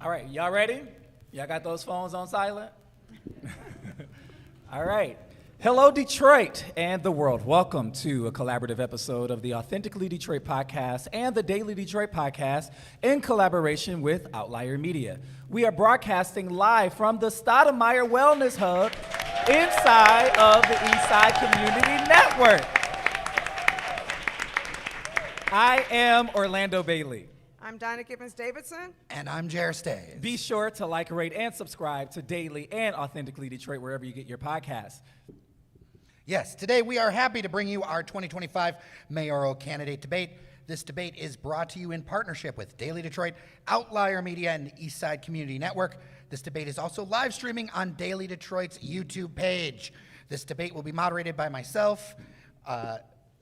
All right, y'all ready? Y'all got those phones on silent? All right. Hello, Detroit and the world. Welcome to a collaborative episode of the Authentically Detroit podcast and the Daily Detroit podcast in collaboration with Outlier Media. We are broadcasting live from the Stoudemire Wellness Hub inside of the Eastside Community Network. I am Orlando Bailey. I'm Donna Gibbons-Davidson. And I'm Jer Stays. Be sure to like, rate, and subscribe to Daily and Authentically Detroit wherever you get your podcasts. Yes, today we are happy to bring you our 2025 mayoral candidate debate. This debate is brought to you in partnership with Daily Detroit, Outlier Media, and Eastside Community Network. This debate is also live streaming on Daily Detroit's YouTube page. This debate will be moderated by myself,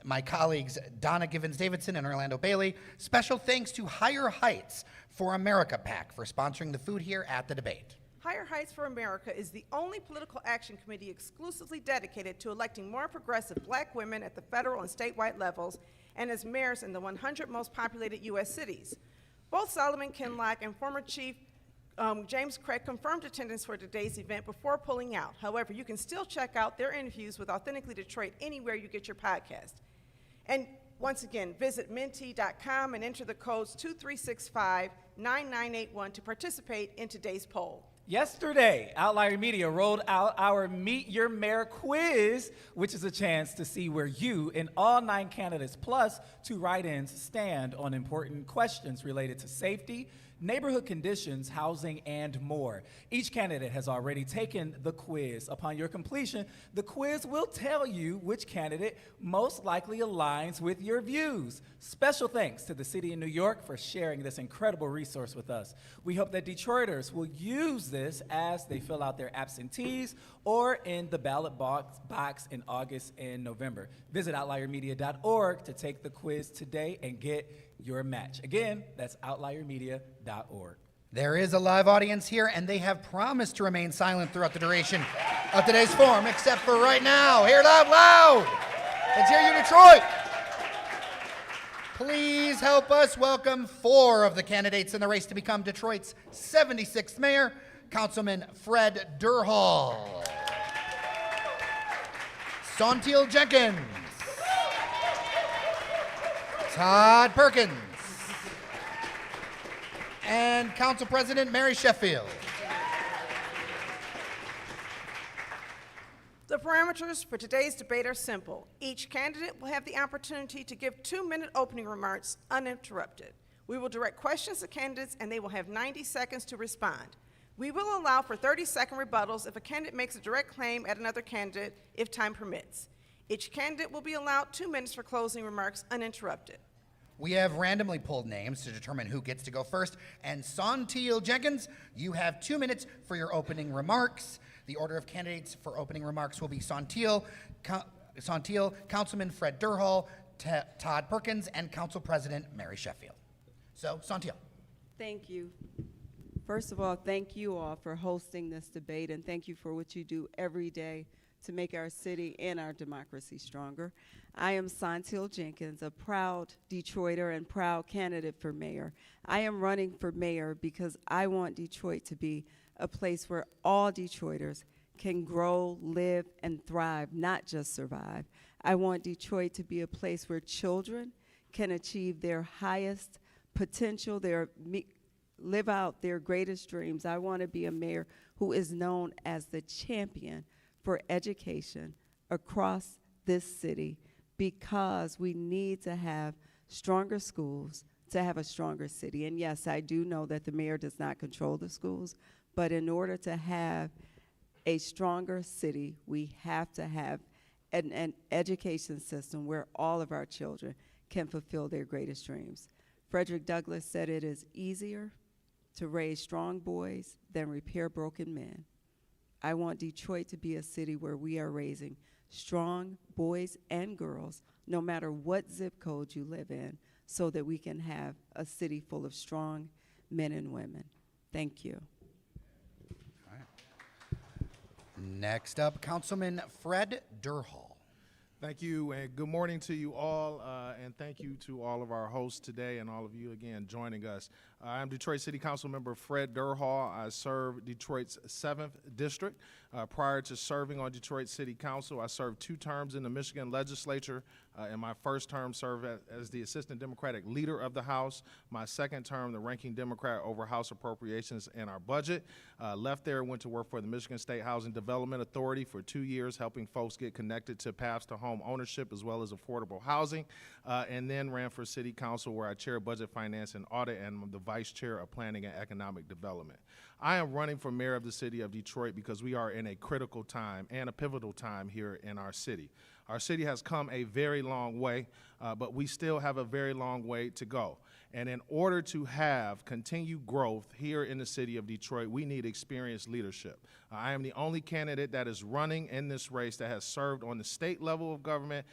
my colleagues Donna Gibbons-Davidson and Orlando Bailey. Special thanks to Higher Heights for America PAC for sponsoring the food here at the debate. Higher Heights for America is the only political action committee exclusively dedicated to electing more progressive black women at the federal and statewide levels and as mayors in the 100 most populated U.S. cities. Both Solomon Kinlock and former Chief James Craig confirmed attendance for today's event before pulling out. However, you can still check out their interviews with Authentically Detroit anywhere you get your podcast. And once again, visit Menti.com and enter the codes 2365-9981 to participate in today's poll. Yesterday, Outlier Media rolled out our Meet Your Mayor quiz, which is a chance to see where you and all 9 candidates plus 2 write-ins stand on important questions related to safety, neighborhood conditions, housing, and more. Each candidate has already taken the quiz. Upon your completion, the quiz will tell you which candidate most likely aligns with your views. Special thanks to the City of New York for sharing this incredible resource with us. We hope that Detroiters will use this as they fill out their absentees or in the ballot box in August and November. Visit outliermedia.org to take the quiz today and get your match. Again, that's outliermedia.org. There is a live audience here, and they have promised to remain silent throughout the duration of today's forum, except for right now. Hear it out loud. Let's hear you, Detroit. Please help us welcome 4 of the candidates in the race to become Detroit's 76th mayor, Councilman Fred Durhal, Sontiel Jenkins, Todd Perkins, and Council President Mary Sheffield. The parameters for today's debate are simple. Each candidate will have the opportunity to give 2-minute opening remarks uninterrupted. We will direct questions to candidates, and they will have 90 seconds to respond. We will allow for 30-second rebuttals if a candidate makes a direct claim at another candidate if time permits. Each candidate will be allowed 2 minutes for closing remarks uninterrupted. We have randomly pulled names to determine who gets to go first. And Sontiel Jenkins, you have 2 minutes for your opening remarks. The order of candidates for opening remarks will be Sontiel, Councilman Fred Durhal, Todd Perkins, and Council President Mary Sheffield. So, Sontiel. Thank you. First of all, thank you all for hosting this debate, and thank you for what you do every day to make our city and our democracy stronger. I am Sontiel Jenkins, a proud Detroiter and proud candidate for mayor. I am running for mayor because I want Detroit to be a place where all Detroiters can grow, live, and thrive, not just survive. I want Detroit to be a place where children can achieve their highest potential, live out their greatest dreams. I want to be a mayor who is known as the champion for education across this city, because we need to have stronger schools to have a stronger city. And yes, I do know that the mayor does not control the schools, but in order to have a stronger city, we have to have an education system where all of our children can fulfill their greatest dreams. Frederick Douglass said it is easier to raise strong boys than repair broken men. I want Detroit to be a city where we are raising strong boys and girls, no matter what zip code you live in, so that we can have a city full of strong men and women. Thank you. All right. Next up, Councilman Fred Durhal. Thank you, and good morning to you all, and thank you to all of our hosts today and all of you again joining us. I'm Detroit City Council member Fred Durhall. I serve Detroit's 7th District. Prior to serving on Detroit City Council, I served 2 terms in the Michigan Legislature. In my first term, served as the Assistant Democratic Leader of the House. My second term, the Ranking Democrat over House Appropriations and our budget. Left there, went to work for the Michigan State Housing Development Authority for 2 years, helping folks get connected to paths to home ownership as well as affordable housing. And then ran for City Council, where I chair Budget, Finance, and Audit, and I'm the Vice Chair of Planning and Economic Development. I am running for mayor of the city of Detroit because we are in a critical time and a pivotal time here in our city. Our city has come a very long way, but we still have a very long way to go. And in order to have continued growth here in the city of Detroit, we need experienced leadership. I am the only candidate that is running in this race that has served on the state level of government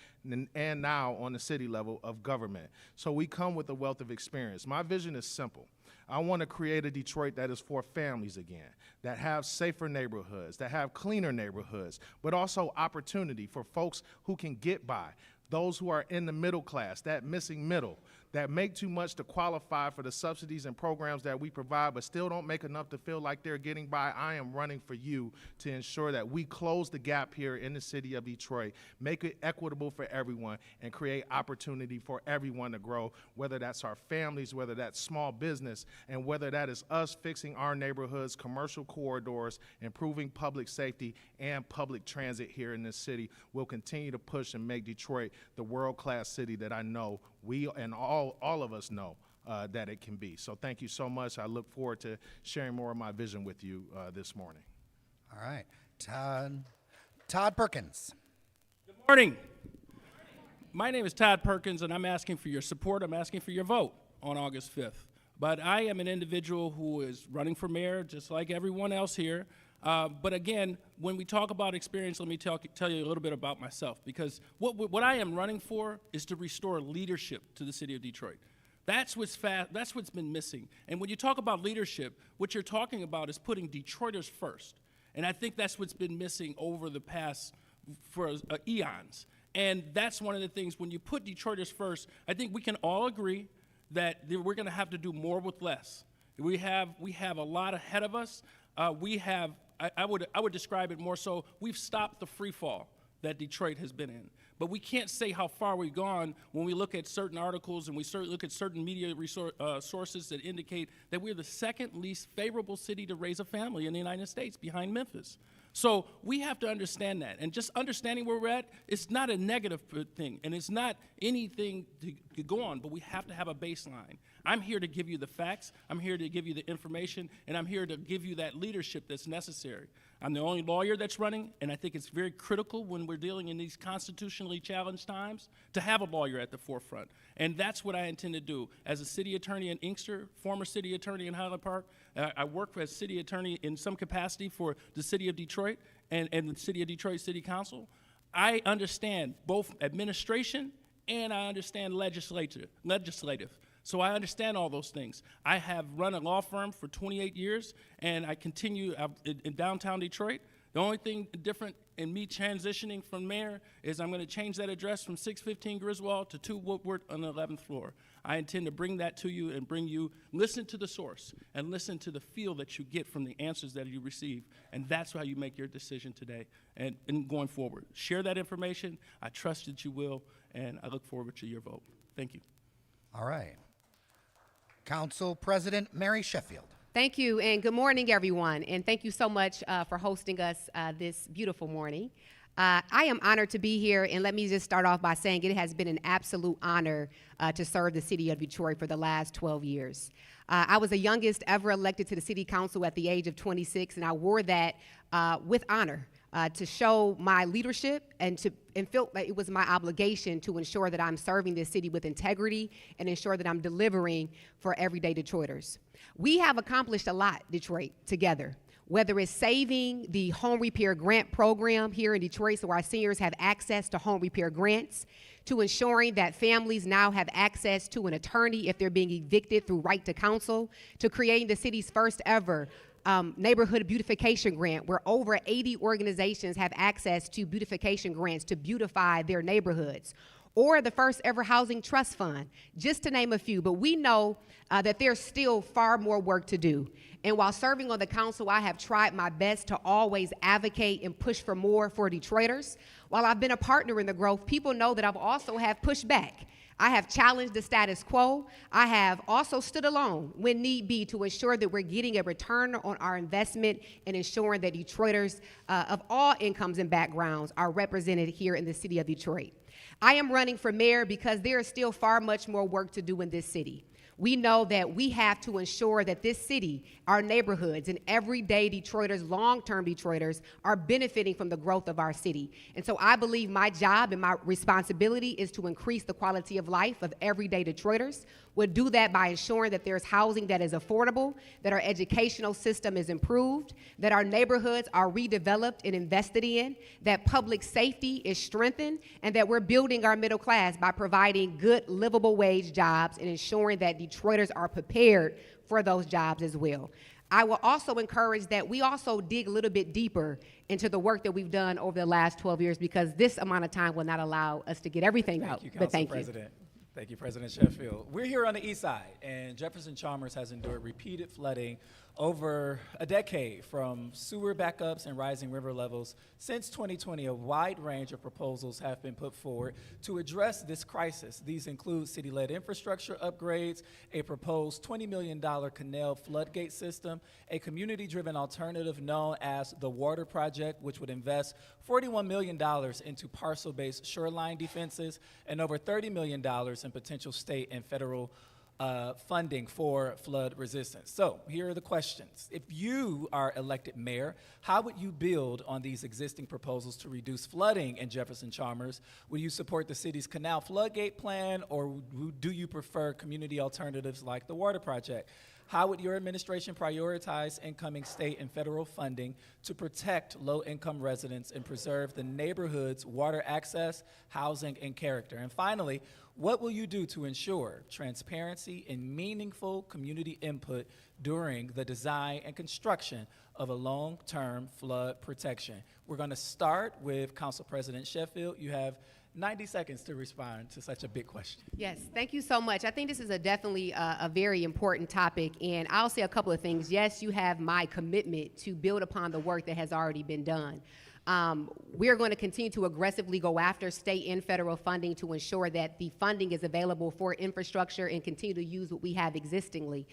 and now on the city level of government. So we come with a wealth of experience. My vision is simple. I want to create a Detroit that is for families again, that have safer neighborhoods, that have cleaner neighborhoods, but also opportunity for folks who can get by, those who are in the middle class, that missing middle, that make too much to qualify for the subsidies and programs that we provide, but still don't make enough to feel like they're getting by. I am running for you to ensure that we close the gap here in the city of Detroit, make it equitable for everyone, and create opportunity for everyone to grow, whether that's our families, whether that's small business, and whether that is us fixing our neighborhoods, commercial corridors, improving public safety and public transit here in this city. We'll continue to push and make Detroit the world-class city that I know we and all of us know that it can be. So thank you so much. I look forward to sharing more of my vision with you this morning. All right. Todd Perkins. Good morning. My name is Todd Perkins, and I'm asking for your support. I'm asking for your vote on August 5th. But I am an individual who is running for mayor, just like everyone else here. But again, when we talk about experience, let me tell you a little bit about myself, because what I am running for is to restore leadership to the city of Detroit. That's what's been missing. And when you talk about leadership, what you're talking about is putting Detroiters first. And I think that's what's been missing over the past for eons. And that's one of the things, when you put Detroiters first, I think we can all agree that we're going to have to do more with less. We have a lot ahead of us. I would describe it more so, we've stopped the free fall that Detroit has been in. But we can't say how far we've gone when we look at certain articles and we look at certain media sources that indicate that we're the second least favorable city to raise a family in the United States, behind Memphis. So we have to understand that. And just understanding where we're at, it's not a negative thing, and it's not anything to go on, but we have to have a baseline. I'm here to give you the facts, I'm here to give you the information, and I'm here to give you that leadership that's necessary. I'm the only lawyer that's running, and I think it's very critical when we're dealing in these constitutionally challenged times to have a lawyer at the forefront. And that's what I intend to do. As a city attorney in Inkster, former city attorney in Highland Park, I work as city attorney in some capacity for the city of Detroit and the city of Detroit City Council. I understand both administration and I understand legislative. So I understand all those things. I have run a law firm for 28 years, and I continue in downtown Detroit. The only thing different in me transitioning from mayor is I'm going to change that address from 615 Griswold to 2 Woodward on the 11th floor. I intend to bring that to you and listen to the source and listen to the feel that you get from the answers that you receive. And that's how you make your decision today and going forward. Share that information. I trust that you will, and I look forward to your vote. Thank you. All right. Council President Mary Sheffield. Thank you, and good morning, everyone. And thank you so much for hosting us this beautiful morning. I am honored to be here, and let me just start off by saying it has been an absolute honor to serve the city of Detroit for the last 12 years. I was the youngest ever elected to the city council at the age of 26, and I wore that with honor. To show my leadership and felt like it was my obligation to ensure that I'm serving this city with integrity and ensure that I'm delivering for everyday Detroiters. We have accomplished a lot, Detroit, together, whether it's saving the home repair grant program here in Detroit so our seniors have access to home repair grants, to ensuring that families now have access to an attorney if they're being evicted through right to counsel, to creating the city's first ever neighborhood beautification grant, where over 80 organizations have access to beautification grants to beautify their neighborhoods, or the first ever housing trust fund, just to name a few. But we know that there's still far more work to do. And while serving on the council, I have tried my best to always advocate and push for more for Detroiters. While I've been a partner in the growth, people know that I've also have pushed back. I have challenged the status quo. I have also stood alone when need be to ensure that we're getting a return on our investment and ensuring that Detroiters of all incomes and backgrounds are represented here in the city of Detroit. I am running for mayor because there is still far much more work to do in this city. We know that we have to ensure that this city, our neighborhoods, and everyday Detroiters, long-term Detroiters, are benefiting from the growth of our city. And so I believe my job and my responsibility is to increase the quality of life of everyday Detroiters. We'll do that by ensuring that there's housing that is affordable, that our educational system is improved, that our neighborhoods are redeveloped and invested in, that public safety is strengthened, and that we're building our middle class by providing good livable wage jobs and ensuring that Detroiters are prepared for those jobs as well. I will also encourage that we also dig a little bit deeper into the work that we've done over the last 12 years, because this amount of time will not allow us to get everything out. Thank you, But Council thank President. Thank you, President Sheffield. We're here on the east side, and Jefferson Chalmers has endured repeated flooding over a decade, from sewer backups and rising river levels. Since 2020, a wide range of proposals have been put forward to address this crisis. These include city-led infrastructure upgrades, a proposed $20 million canal floodgate system, a community-driven alternative known as the Water Project, which would invest $41 million into parcel-based shoreline defenses, and over $30 million in potential state and federal funding for flood resistance. So here are the questions. If you are elected mayor, how would you build on these existing proposals to reduce flooding in Jefferson Chalmers? Will you support the city's canal floodgate plan, or do you prefer community alternatives like the Water Project? How would your administration prioritize incoming state and federal funding to protect low-income residents and preserve the neighborhood's water access, housing, and character? And finally, what will you do to ensure transparency and meaningful community input during the design and construction of a long-term flood protection? We're going to start with Council President Sheffield. You have 90 seconds to respond to such a big question. Yes, thank you so much. I think this is definitely a very important topic, and I'll say a couple of things. Yes, you have my commitment to build upon the work that has already been done. We're going to continue to aggressively go after state and federal funding to ensure that the funding is available for infrastructure and continue to use what we have existingly.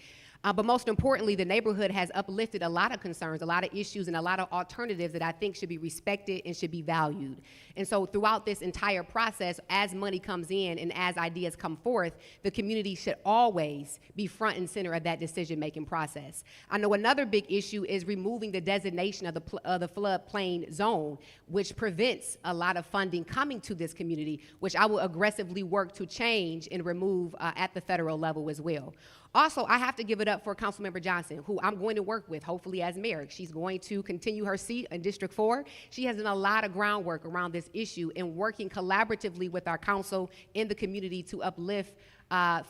But most importantly, the neighborhood has uplifted a lot of concerns, a lot of issues, and a lot of alternatives that I think should be respected and should be valued. And so throughout this entire process, as money comes in and as ideas come forth, the community should always be front and center of that decision-making process. I know another big issue is removing the designation of the floodplain zone, which prevents a lot of funding coming to this community, which I will aggressively work to change and remove at the federal level as well. Also, I have to give it up for Councilmember Johnson, who I'm going to work with, hopefully as mayor. She's going to continue her seat in District 4. She has done a lot of groundwork around this issue and working collaboratively with our council in the community to uplift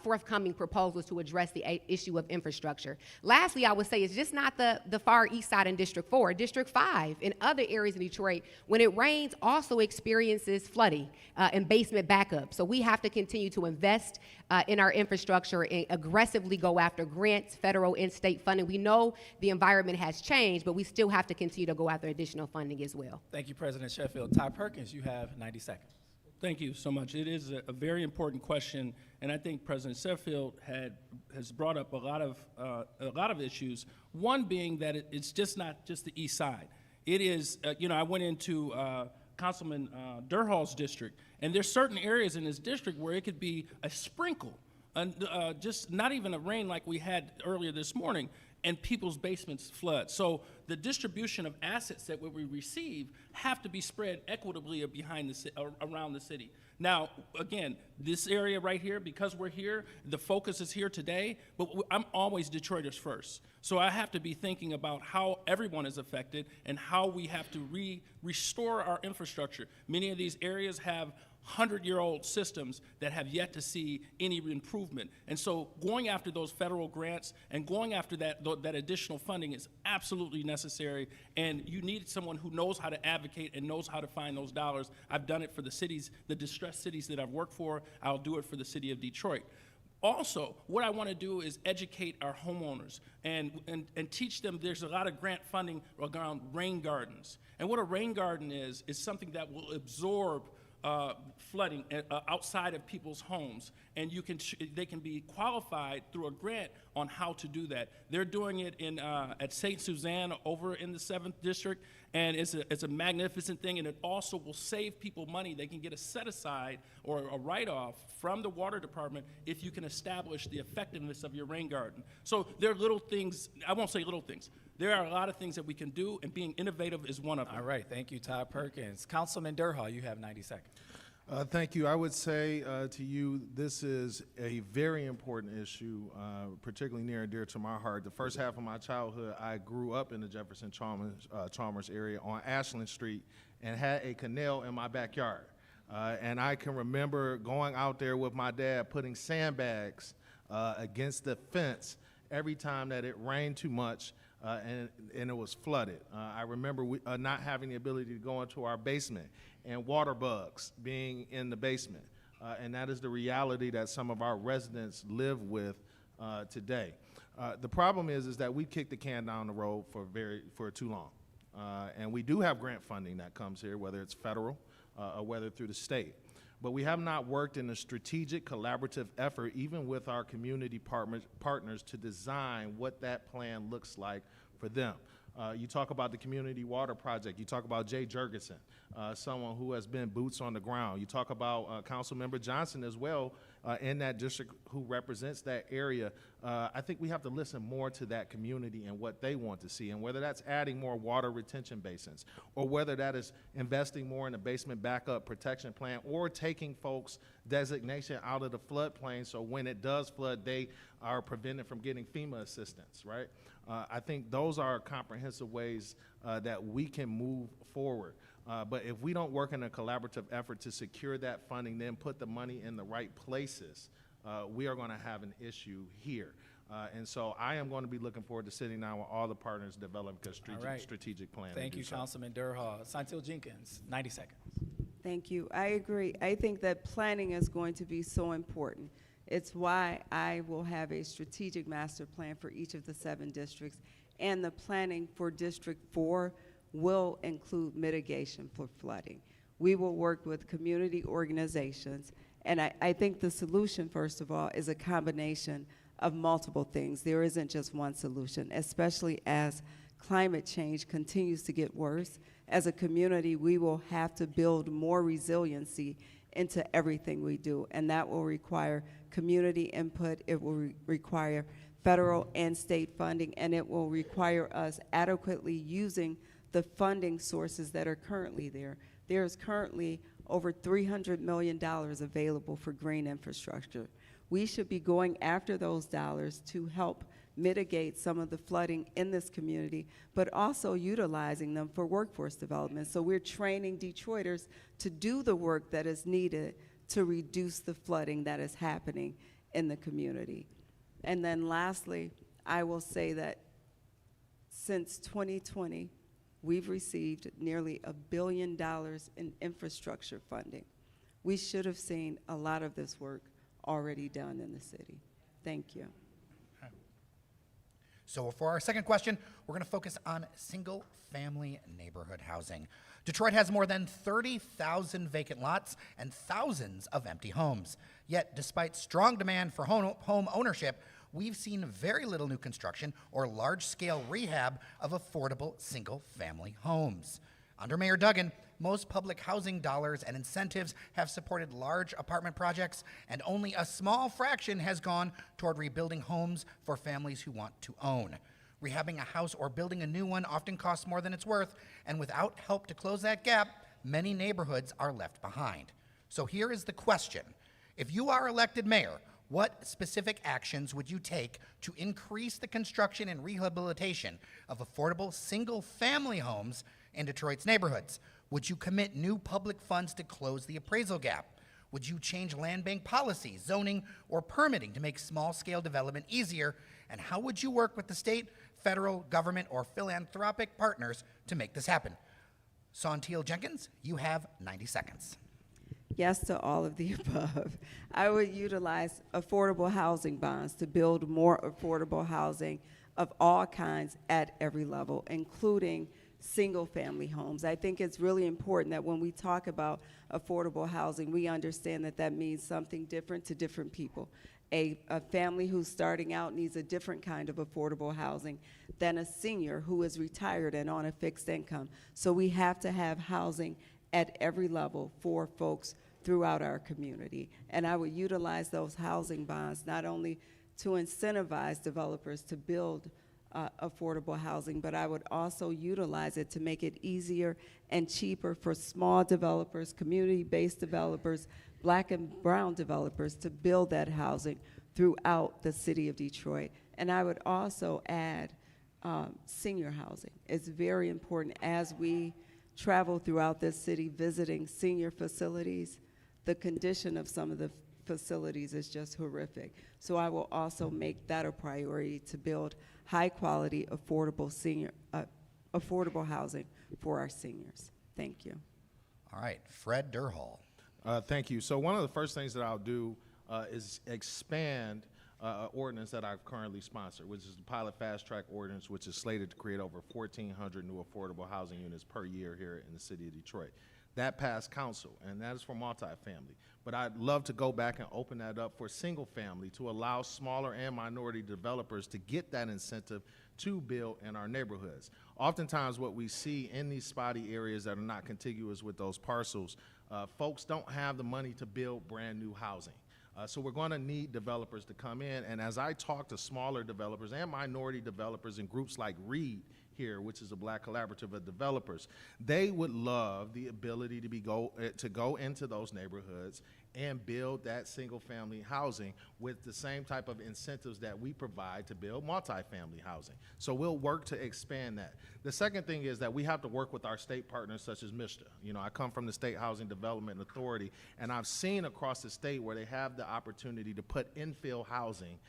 forthcoming proposals to address the issue of infrastructure. Lastly, I would say it's just not the far east side in District 4. District 5 and other areas in Detroit, when it rains, also experiences flooding and basement backup. So we have to continue to invest in our infrastructure and aggressively go after grants, federal and state funding. We know the environment has changed, but we still have to continue to go after additional funding as well. Thank you, President Sheffield. Ty Perkins, you have 90 seconds. Thank you so much. It is a very important question, and I think President Sheffield has brought up a lot of issues. One being that it's just not just the east side. It is, I went into Councilman Durhall's district, and there's certain areas in his district where it could be a sprinkle, just not even a rain like we had earlier this morning, and people's basements flood. So the distribution of assets that we receive have to be spread equitably around the city. Now, again, this area right here, because we're here, the focus is here today, but I'm always Detroiters first. So I have to be thinking about how everyone is affected and how we have to restore our infrastructure. Many of these areas have 100-year-old systems that have yet to see any improvement. And so going after those federal grants and going after that additional funding is absolutely necessary, and you need someone who knows how to advocate and knows how to find those dollars. I've done it for the cities, the distressed cities that I've worked for. I'll do it for the city of Detroit. Also, what I want to do is educate our homeowners and teach them. There's a lot of grant funding around rain gardens. And what a rain garden is something that will absorb flooding outside of people's homes, and they can be qualified through a grant on how to do that. They're doing it at St. Suzanne over in the 7th District, and it's a magnificent thing, and it also will save people money. They can get a set-aside or a write-off from the water department if you can establish the effectiveness of your rain garden. So there are little things, I won't say little things, there are a lot of things that we can do, and being innovative is one of them. All right, thank you, Todd Perkins. Councilman Durhal, you have 90 seconds. Thank you. I would say to you, this is a very important issue, particularly near and dear to my heart. The first half of my childhood, I grew up in the Jefferson Chalmers area on Ashland Street and had a canal in my backyard. And I can remember going out there with my dad, putting sandbags against the fence every time that it rained too much and it was flooded. I remember not having the ability to go into our basement and water bugs being in the basement. And that is the reality that some of our residents live with today. The problem is that we kicked the can down the road for too long. And we do have grant funding that comes here, whether it's federal or whether through the state. But we have not worked in a strategic, collaborative effort, even with our community partners, to design what that plan looks like for them. You talk about the Community Water Project. You talk about Jay Jurgensen, someone who has been boots on the ground. You talk about Councilmember Johnson as well in that district who represents that area. I think we have to listen more to that community and what they want to see, and whether that's adding more water retention basins, or whether that is investing more in a basement backup protection plan, or taking folks' designation out of the floodplain so when it does flood, they are prevented from getting FEMA assistance, right? I think those are comprehensive ways that we can move forward. But if we don't work in a collaborative effort to secure that funding, then put the money in the right places, we are going to have an issue here. And so I am going to be looking forward to sitting down with all the partners, developing a strategic plan. Thank you, Councilman Durhal. Santil Jenkins, 90 seconds. Thank you. I agree. I think that planning is going to be so important. It's why I will have a strategic master plan for each of the 7 districts, and the planning for District 4 will include mitigation for flooding. We will work with community organizations, and I think the solution, first of all, is a combination of multiple things. There isn't just one solution, especially as climate change continues to get worse. As a community, we will have to build more resiliency into everything we do, and that will require community input. It will require federal and state funding, and it will require us adequately using the funding sources that are currently there. There is currently over $300 million available for green infrastructure. We should be going after those dollars to help mitigate some of the flooding in this community, but also utilizing them for workforce development. So we're training Detroiters to do the work that is needed to reduce the flooding that is happening in the community. And then lastly, I will say that since 2020, we've received nearly $1 billion in infrastructure funding. We should have seen a lot of this work already done in the city. Thank you. So for our second question, we're going to focus on single-family neighborhood housing. Detroit has more than 30,000 vacant lots and thousands of empty homes. Yet, despite strong demand for home ownership, we've seen very little new construction or large-scale rehab of affordable single-family homes. Under Mayor Duggan, most public housing dollars and incentives have supported large apartment projects, and only a small fraction has gone toward rebuilding homes for families who want to own. Rehabbing a house or building a new one often costs more than it's worth, and without help to close that gap, many neighborhoods are left behind. So here is the question. If you are elected mayor, what specific actions would you take to increase the construction and rehabilitation of affordable single-family homes in Detroit's neighborhoods? Would you commit new public funds to close the appraisal gap? Would you change land bank policy, zoning, or permitting to make small-scale development easier? And how would you work with the state, federal, government, or philanthropic partners to make this happen? Santil Jenkins, you have 90 seconds. Yes to all of the above. I would utilize affordable housing bonds to build more affordable housing of all kinds at every level, including single-family homes. I think it's really important that when we talk about affordable housing, we understand that that means something different to different people. A family who's starting out needs a different kind of affordable housing than a senior who is retired and on a fixed income. So we have to have housing at every level for folks throughout our community. And I would utilize those housing bonds not only to incentivize developers to build affordable housing, but I would also utilize it to make it easier and cheaper for small developers, community-based developers, Black and brown developers to build that housing throughout the city of Detroit. And I would also add senior housing. It's very important as we travel throughout this city visiting senior facilities. The condition of some of the facilities is just horrific. So I will also make that a priority to build high-quality, affordable housing for our seniors. Thank you. All right, Fred Durhall. Thank you. So one of the first things that I'll do is expand ordinance that I've currently sponsored, which is the pilot fast track ordinance, which is slated to create over 1,400 new affordable housing units per year here in the city of Detroit. That passed council, and that is for multifamily. But I'd love to go back and open that up for single family to allow smaller and minority developers to get that incentive to build in our neighborhoods. Oftentimes what we see in these spotty areas that are not contiguous with those parcels, folks don't have the money to build brand new housing. So we're going to need developers to come in, and as I talk to smaller developers and minority developers and groups like READ here, which is a Black collaborative of developers, they would love the ability to go into those neighborhoods and build that single-family housing with the same type of incentives that we provide to build multifamily housing. So we'll work to expand that. The second thing is that we have to work with our state partners such as MISTA. You know, I come from the State Housing Development Authority, and I've seen across the state where they have the opportunity to put infill housing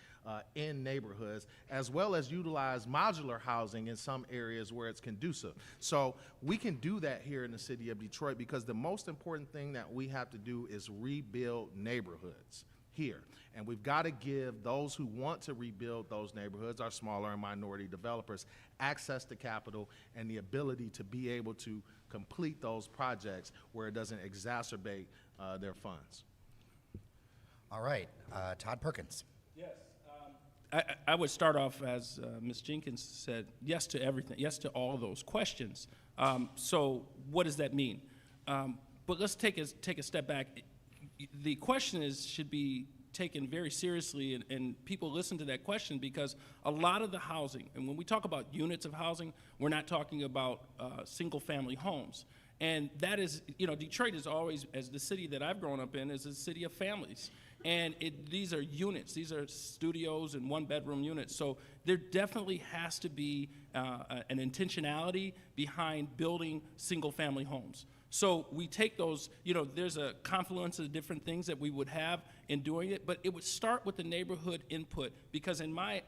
in neighborhoods, as well as utilize modular housing in some areas where it's conducive. So we can do that here in the city of Detroit, because the most important thing that we have to do is rebuild neighborhoods here. And we've got to give those who want to rebuild those neighborhoods, our smaller and minority developers, access to capital and the ability to be able to complete those projects where it doesn't exacerbate their funds. All right, Todd Perkins. Yes. I would start off, as Ms. Jenkins said, yes to everything, yes to all of those questions. So what does that mean? But let's take a step back. The question should be taken very seriously, and people listen to that question, because a lot of the housing, and when we talk about units of housing, we're not talking about single-family homes. And that is, you know, Detroit is always, as the city that I've grown up in, is a city of families. And these are units, these are studios and one-bedroom units. So there definitely has to be an intentionality behind building single-family homes. So we take those, you know, there's a confluence of different things that we would have in doing it, but it would start with the neighborhood input, because in my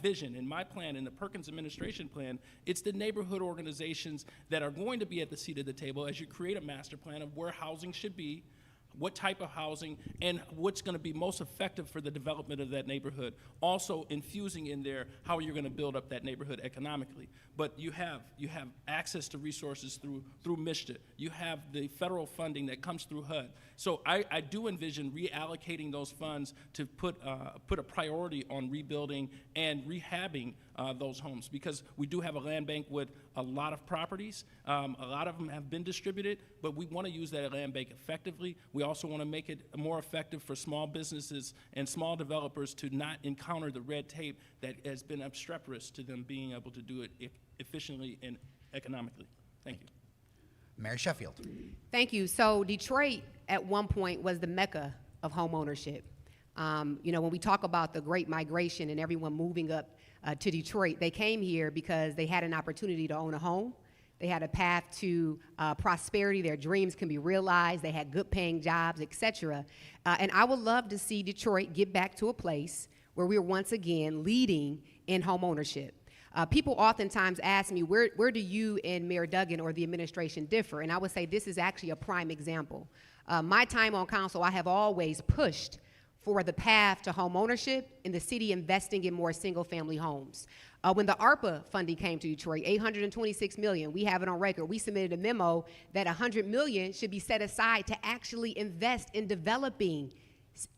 vision, in my plan, in the Perkins administration plan, it's the neighborhood organizations that are going to be at the seat of the table as you create a master plan of where housing should be, what type of housing, and what's going to be most effective for the development of that neighborhood. Also infusing in there how you're going to build up that neighborhood economically. But you have access to resources through MISTA. You have the federal funding that comes through HUD. So I do envision reallocating those funds to put a priority on rebuilding and rehabbing those homes, because we do have a land bank with a lot of properties. A lot of them have been distributed, but we want to use that land bank effectively. We also want to make it more effective for small businesses and small developers to not encounter the red tape that has been obstreperous to them being able to do it efficiently and economically. Thank you. Mary Sheffield. Thank you. So Detroit at one point was the mecca of home ownership. You know, when we talk about the great migration and everyone moving up to Detroit, they came here because they had an opportunity to own a home. They had a path to prosperity. Their dreams can be realized. They had good paying jobs, et cetera. And I would love to see Detroit get back to a place where we're once again leading in home ownership. People oftentimes ask me, where do you and Mayor Duggan or the administration differ? And I would say this is actually a prime example. My time on council, I have always pushed for the path to home ownership and the city investing in more single-family homes. When the ARPA funding came to Detroit, $826 million, we have it on record. We submitted a memo that $100 million should be set aside to actually invest in developing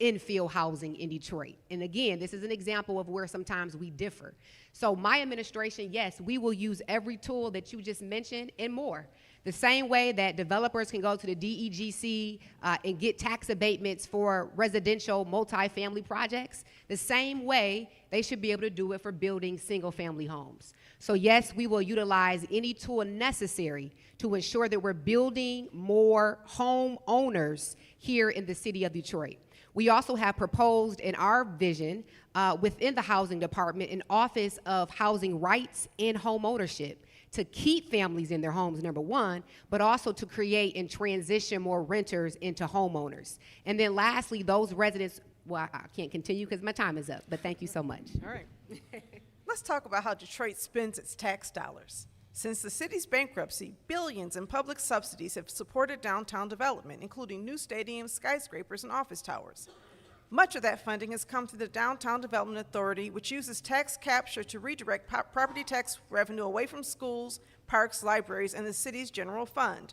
infill housing in Detroit. And again, this is an example of where sometimes we differ. So my administration, yes, we will use every tool that you just mentioned and more. The same way that developers can go to the DEGC and get tax abatements for residential multifamily projects, the same way they should be able to do it for building single-family homes. So yes, we will utilize any tool necessary to ensure that we're building more home owners here in the city of Detroit. We also have proposed in our vision within the housing department an office of housing rights and home ownership to keep families in their homes, number one, but also to create and transition more renters into homeowners. And then lastly, those residents, well, I can't continue because my time is up, but thank you so much. All right. Let's talk about how Detroit spends its tax dollars. Since the city's bankruptcy, billions in public subsidies have supported downtown development, including new stadiums, skyscrapers, and office towers. Much of that funding has come through the Downtown Development Authority, which uses tax capture to redirect property tax revenue away from schools, parks, libraries, and the city's general fund.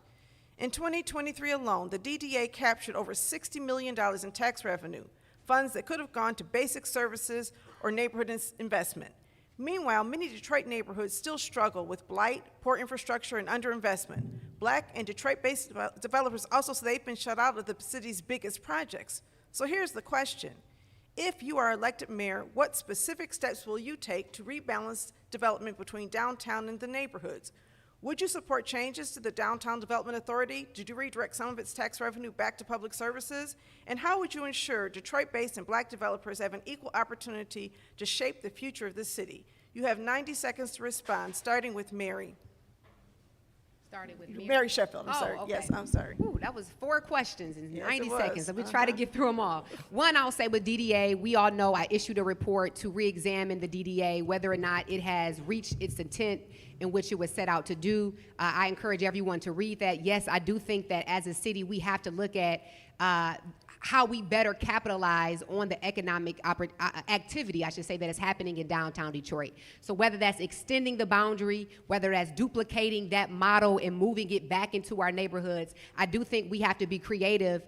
In 2023 alone, the DDA captured over $60 million in tax revenue, funds that could have gone to basic services or neighborhood investment. Meanwhile, many Detroit neighborhoods still struggle with blight, poor infrastructure, and underinvestment. Black and Detroit-based developers also say they've been shut out of the city's biggest projects. So here's the question. If you are elected mayor, what specific steps will you take to rebalance development between downtown and the neighborhoods? Would you support changes to the Downtown Development Authority to redirect some of its tax revenue back to public services? And how would you ensure Detroit-based and black developers have an equal opportunity to shape the future of the city? You have 90 seconds to respond, starting with Mary. Started with Mary Sheffield, I'm Oh, sorry. okay. Yes, I'm sorry. Ooh, that was 4 questions in Yes, 90 it was. seconds. Let me try to get through them all. One, I'll say with DDA, we all know I issued a report to re-examine the DDA, whether or not it has reached its intent in which it was set out to do. I encourage everyone to read that. Yes, I do think that as a city, we have to look at how we better capitalize on the economic activity, I should say, that is happening in downtown Detroit. So whether that's extending the boundary, whether that's duplicating that model and moving it back into our neighborhoods, I do think we have to be creative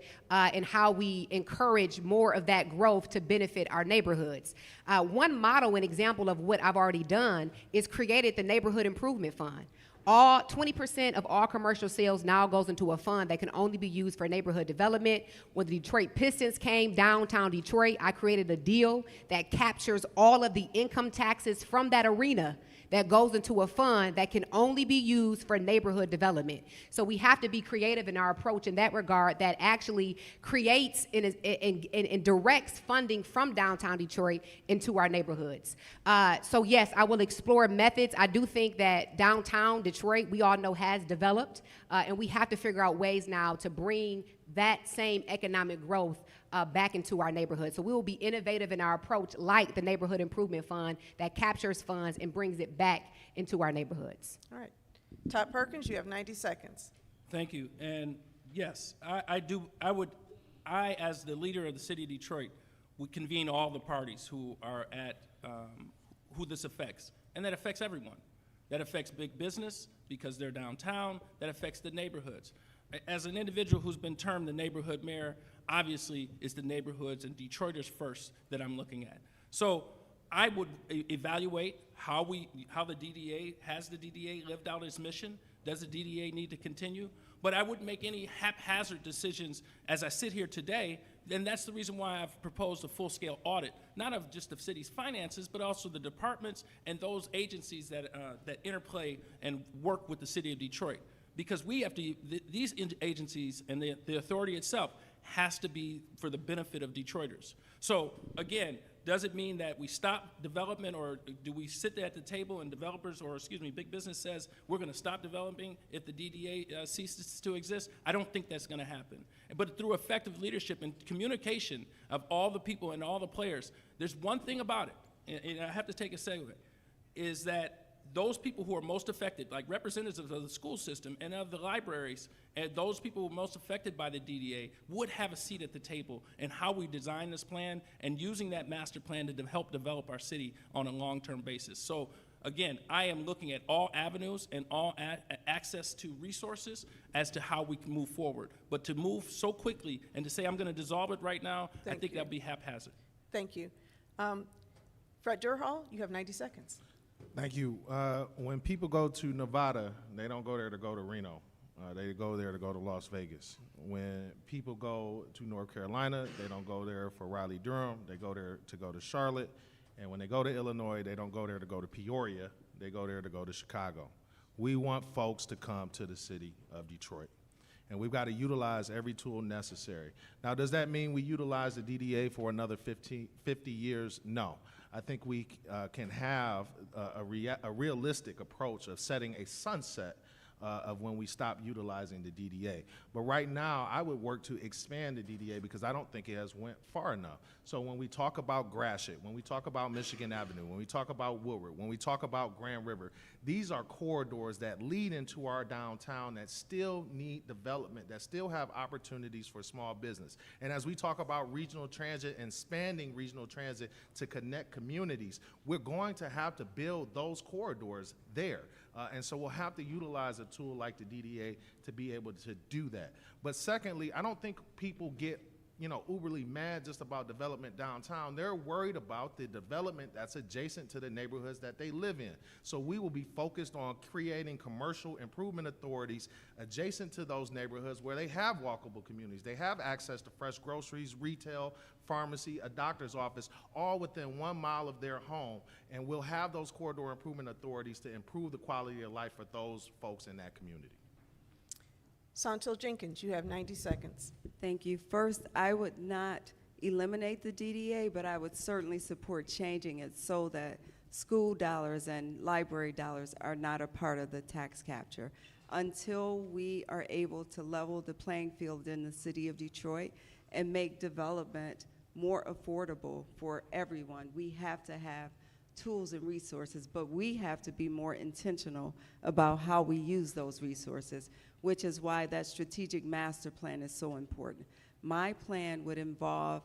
in how we encourage more of that growth to benefit our neighborhoods. One model, an example of what I've already done, is created the Neighborhood Improvement Fund. 20% of all commercial sales now goes into a fund that can only be used for neighborhood development. When the Detroit Pistons came downtown Detroit, I created a deal that captures all of the income taxes from that arena that goes into a fund that can only be used for neighborhood development. So we have to be creative in our approach in that regard that actually creates and directs funding from downtown Detroit into our neighborhoods. So yes, I will explore methods. I do think that downtown Detroit, we all know, has developed, and we have to figure out ways now to bring that same economic growth back into our neighborhood. So we will be innovative in our approach, like the Neighborhood Improvement Fund that captures funds and brings it back into our neighborhoods. All right. Todd Perkins, you have 90 seconds. Thank you. And yes, I, as the leader of the city of Detroit, would convene all the parties who are at, who this affects. And that affects everyone. That affects big business because they're downtown. That affects the neighborhoods. As an individual who's been termed the neighborhood mayor, obviously it's the neighborhoods and Detroiters first that I'm looking at. So I would evaluate how the DDA lived out its mission. Does the DDA need to continue? But I wouldn't make any haphazard decisions as I sit here today, and that's the reason why I've proposed a full-scale audit, not of just the city's finances, but also the departments and those agencies that interplay and work with the city of Detroit. Because we have to, these agencies and the authority itself has to be for the benefit of Detroiters. So again, does it mean that we stop development, or do we sit there at the table and developers, or excuse me, big business says we're going to stop developing if the DDA ceases to exist? I don't think that's going to happen. But through effective leadership and communication of all the people and all the players, there's one thing about it, and I have to take a segue, is that those people who are most affected, like representatives of the school system and of the libraries, and those people who are most affected by the DDA would have a seat at the table in how we design this plan and using that master plan to help develop our city on a long-term basis. So again, I am looking at all avenues and all access to resources as to how we can move forward. But to move so quickly and to say I'm going to dissolve it right now, I think that'd be haphazard. Thank you. Fred Durhall, you have 90 seconds. Thank you. When people go to Nevada, they don't go there to go to Reno. They go there to go to Las Vegas. When people go to North Carolina, they don't go there for Raleigh-Durham. They go there to go to Charlotte. And when they go to Illinois, they don't go there to go to Peoria. They go there to go to Chicago. We want folks to come to the city of Detroit. And we've got to utilize every tool necessary. Now, does that mean we utilize the DDA for another 50 years? No. I think we can have a realistic approach of setting a sunset of when we stop utilizing the DDA. But right now, I would work to expand the DDA because I don't think it has went far enough. So when we talk about Gratiot, when we talk about Michigan Avenue, when we talk about Woodward, when we talk about Grand River, these are corridors that lead into our downtown that still need development, that still have opportunities for small business. And as we talk about regional transit and expanding regional transit to connect communities, we're going to have to build those corridors there. And so we'll have to utilize a tool like the DDA to be able to do that. But secondly, I don't think people get uberly mad just about development downtown. They're worried about the development that's adjacent to the neighborhoods that they live in. So we will be focused on creating commercial improvement authorities adjacent to those neighborhoods where they have walkable communities. They have access to fresh groceries, retail, pharmacy, a doctor's office, all within 1 mile of their home. And we'll have those corridor improvement authorities to improve the quality of life for those folks in that community. Santil Jenkins, you have 90 seconds. Thank you. First, I would not eliminate the DDA, but I would certainly support changing it so that school dollars and library dollars are not a part of the tax capture. Until we are able to level the playing field in the city of Detroit and make development more affordable for everyone, we have to have tools and resources, but we have to be more intentional about how we use those resources, which is why that strategic master plan is so important. My plan would involve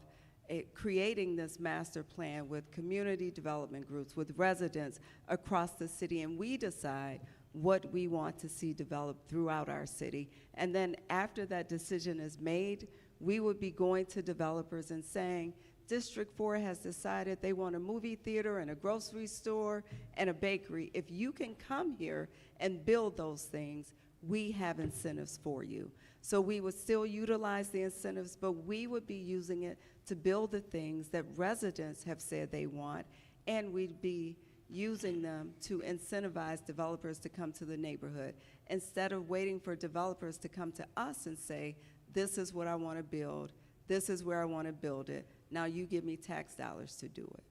creating this master plan with community development groups, with residents across the city, and we decide what we want to see developed throughout our city. And then after that decision is made, we would be going to developers and saying, District 4 has decided they want a movie theater and a grocery store and a bakery. If you can come here and build those things, we have incentives for you. So we would still utilize the incentives, but we would be using it to build the things that residents have said they want, and we'd be using them to incentivize developers to come to the neighborhood instead of waiting for developers to come to us and say, this is what I want to build, this is where I want to build it. Now you give me tax dollars to do it.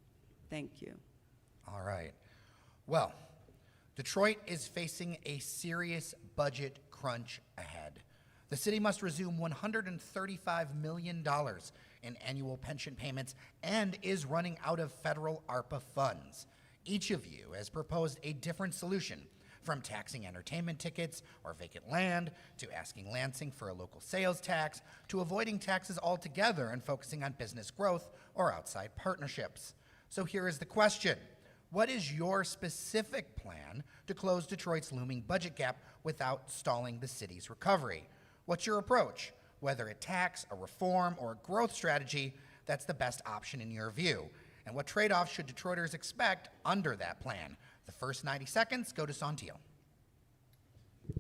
Thank you. All right. Well, Detroit is facing a serious budget crunch ahead. The city must resume $135 million in annual pension payments and is running out of federal ARPA funds. Each of you has proposed a different solution, from taxing entertainment tickets or vacant land, to asking Lansing for a local sales tax, to avoiding taxes altogether and focusing on business growth or outside partnerships. So here is the question. What is your specific plan to close Detroit's looming budget gap without stalling the city's recovery? What's your approach? Whether a tax, a reform, or a growth strategy, that's the best option in your view. And what trade-offs should Detroiters expect under that plan? The first 90 seconds go to Santil.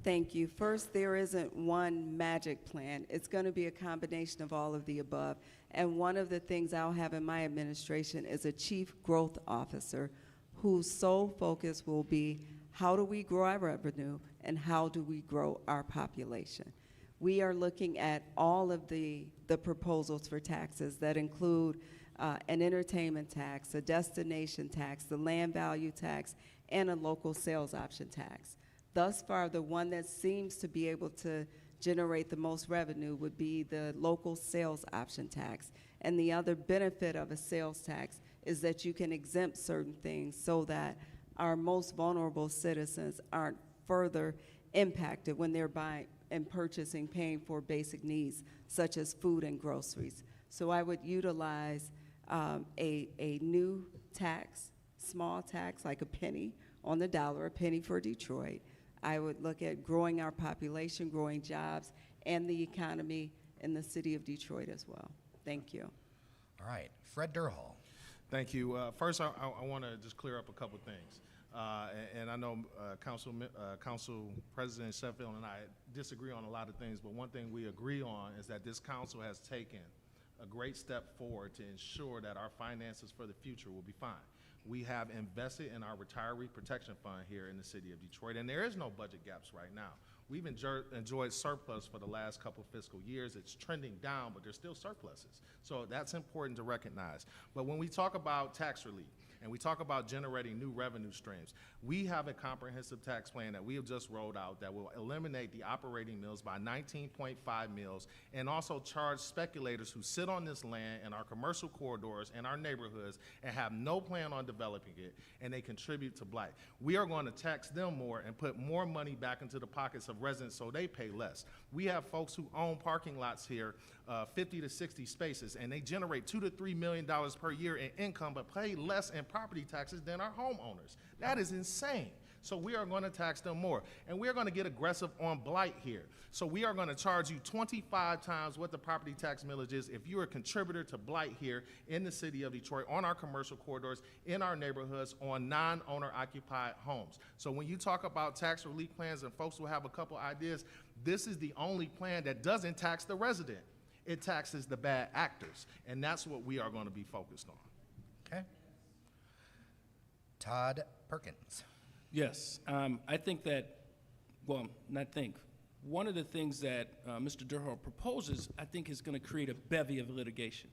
Thank you. First, there isn't one magic plan. It's going to be a combination of all of the above. And one of the things I'll have in my administration is a chief growth officer whose sole focus will be how do we grow our revenue and how do we grow our population. We are looking at all of the proposals for taxes that include an entertainment tax, a destination tax, the land value tax, and a local sales option tax. Thus far, the one that seems to be able to generate the most revenue would be the local sales option tax. And the other benefit of a sales tax is that you can exempt certain things so that our most vulnerable citizens aren't further impacted when they're buying and purchasing, paying for basic needs such as food and groceries. So I would utilize a new tax, small tax, like a penny on the dollar, a penny for Detroit. I would look at growing our population, growing jobs, and the economy in the city of Detroit as well. Thank you. All right, Fred Durhall. Thank you. First, I want to just clear up a couple things. And I know Council President Sheffield and I disagree on a lot of things, but one thing we agree on is that this council has taken a great step forward to ensure that our finances for the future will be fine. We have invested in our retiree protection fund here in the city of Detroit, and there is no budget gaps right now. We've enjoyed surplus for the last couple fiscal years. It's trending down, but there's still surpluses. So that's important to recognize. But when we talk about tax relief, and we talk about generating new revenue streams, we have a comprehensive tax plan that we have just rolled out that will eliminate the operating mills by 19.5 mills and also charge speculators who sit on this land in our commercial corridors and our neighborhoods and have no plan on developing it, and they contribute to blight. We are going to tax them more and put more money back into the pockets of residents so they pay less. We have folks who own parking lots here, 50 to 60 spaces, and they generate $2 to $3 million per year in income but pay less in property taxes than our homeowners. That is insane. So we are going to tax them more. And we are going to get aggressive on blight here. So we are going to charge you 25 times what the property tax millage is if you're a contributor to blight here in the city of Detroit, on our commercial corridors, in our neighborhoods, on non-owner occupied homes. So when you talk about tax relief plans, and folks will have a couple ideas, this is the only plan that doesn't tax the resident. It taxes the bad actors. And that's what we are going to be focused on. Okay. Todd Perkins. Yes, I think that, well, not think. One of the things that Mr. Durhall proposes, I think, is going to create a bevy of litigation.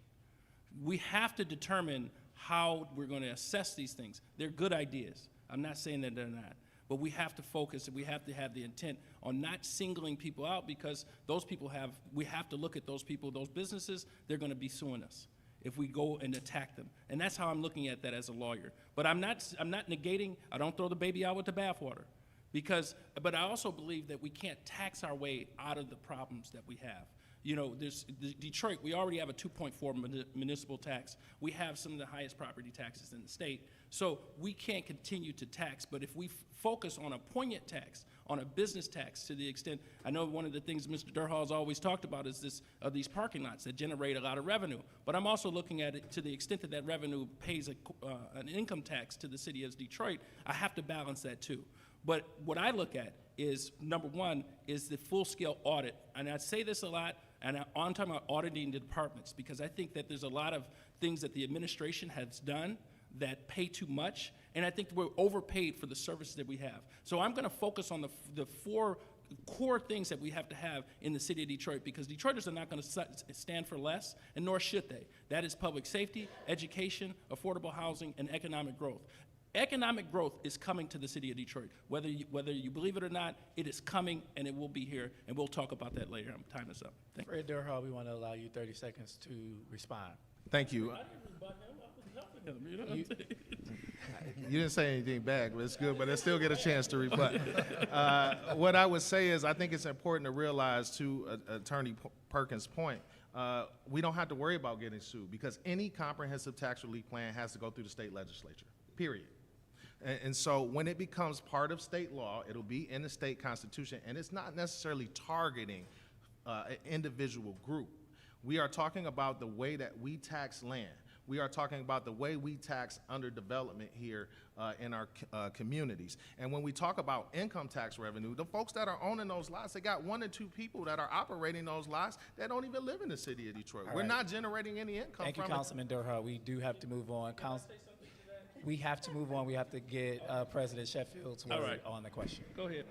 We have to determine how we're going to assess these things. They're good ideas. I'm not saying that they're not. But we have to focus and we have to have the intent on not singling people out, because those people we have to look at those people, those businesses, they're going to be suing us if we go and attack them. And that's how I'm looking at that as a lawyer. But I'm not negating, I don't throw the baby out with the bathwater. But I also believe that we can't tax our way out of the problems that we have. You know, Detroit, we already have a 2.4 municipal tax. We have some of the highest property taxes in the state. So we can't continue to tax, but if we focus on a poignant tax, on a business tax, to the extent, I know one of the things Mr. Durhall has always talked about is these parking lots that generate a lot of revenue. But I'm also looking at it to the extent that that revenue pays an income tax to the city of Detroit. I have to balance that too. But what I look at is, number one, is the full-scale audit. And I say this a lot, and I'm talking about auditing the departments, because I think that there's a lot of things that the administration has done that pay too much, and I think we're overpaid for the services that we have. So I'm going to focus on the four core things that we have to have in the city of Detroit, because Detroiters are not going to stand for less, and nor should they. That is public safety, education, affordable housing, and economic growth. Economic growth is coming to the city of Detroit. Whether you believe it or not, it is coming, and it will be here, and we'll talk about that later. Time is up. Thank you. Fred Durhall, we want to allow you 30 seconds to respond. Thank you. You didn't say anything bad, but it's good, but I still get a chance to rebut. What I would say is I think it's important to realize, to Attorney Perkins' point, we don't have to worry about getting sued, because any comprehensive tax relief plan has to go through the state legislature, period. And so when it becomes part of state law, it'll be in the state constitution, and it's not necessarily targeting an individual group. We are talking about the way that we tax land. We are talking about the way we tax underdevelopment here in our communities. And when we talk about income tax revenue, the folks that are owning those lots, they got 1 or 2 people that are operating those lots that don't even live in the city of Detroit. We're not generating any income Thank you, from it. Councilman Durhall. We do have to move on. We have to move on. We have to get President Sheffield's word on the question. Go ahead.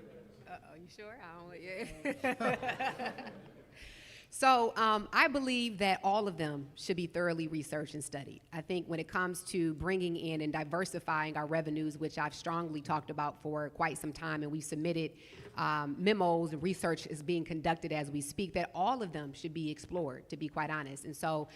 You sure? I don't, yeah. So I believe that all of them should be thoroughly researched and studied. I think when it comes to bringing in and diversifying our revenues, which I've strongly talked about for quite some time, and we submitted memos and research is being conducted as we speak, that all of them should be explored, to be quite honest. And so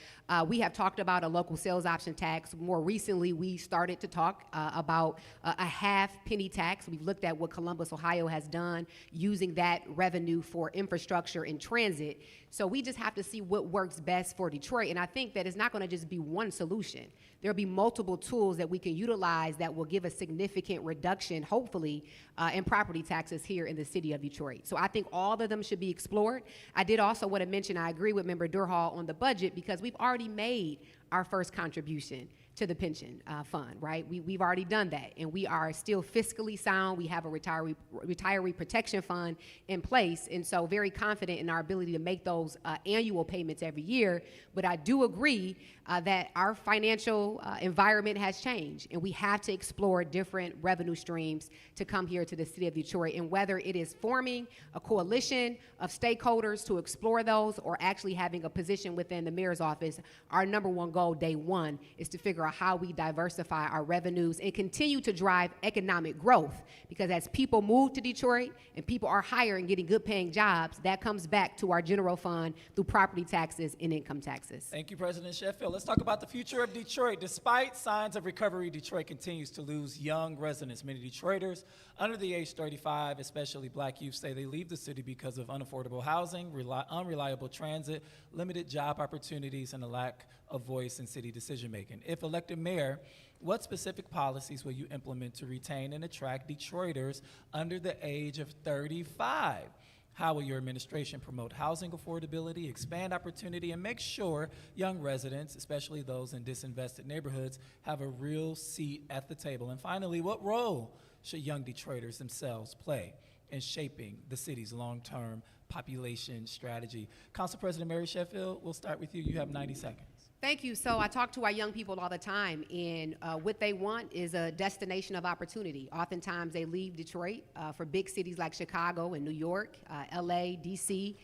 we have talked about a local sales option tax. More recently, we started to talk about a half penny tax. We've looked at what Columbus, Ohio has done using that revenue for infrastructure and transit. So we just have to see what works best for Detroit. And I think that it's not going to just be one solution. There'll be multiple tools that we can utilize that will give a significant reduction, hopefully, in property taxes here in the city of Detroit. So I think all of them should be explored. I did also want to mention, I agree with Member Durhal on the budget because we've already made our first contribution to the pension fund, right? We've already done that, and we are still fiscally sound. We have a retiree protection fund in place, and so very confident in our ability to make those annual payments every year. But I do agree that our financial environment has changed, and we have to explore different revenue streams to come here to the city of Detroit, and whether it is forming a coalition of stakeholders to explore those or actually having a position within the mayor's office, our number one goal day one is to figure out how we diversify our revenues and continue to drive economic growth, because as people move to Detroit and people are hiring, getting good paying jobs, that comes back to our general fund through property taxes and income taxes. Thank you, President Sheffield. Let's talk about the future of Detroit. Despite signs of recovery, Detroit continues to lose young residents. Many Detroiters under the age 35, especially black youth, say they leave the city because of unaffordable housing, unreliable transit, limited job opportunities, and a lack of voice in city decision-making. If elected mayor, what specific policies will you implement to retain and attract Detroiters under the age of 35? How will your administration promote housing affordability, expand opportunity, and make sure young residents, especially those in disinvested neighborhoods, have a real seat at the table? And finally, what role should young Detroiters themselves play in shaping the city's long-term population strategy? Council President Mary Sheffield, we'll start with you. You have 90 seconds. Thank you. So I talk to our young people all the time, and what they want is a destination of opportunity. Oftentimes they leave Detroit for big cities like Chicago and New York, LA, DC,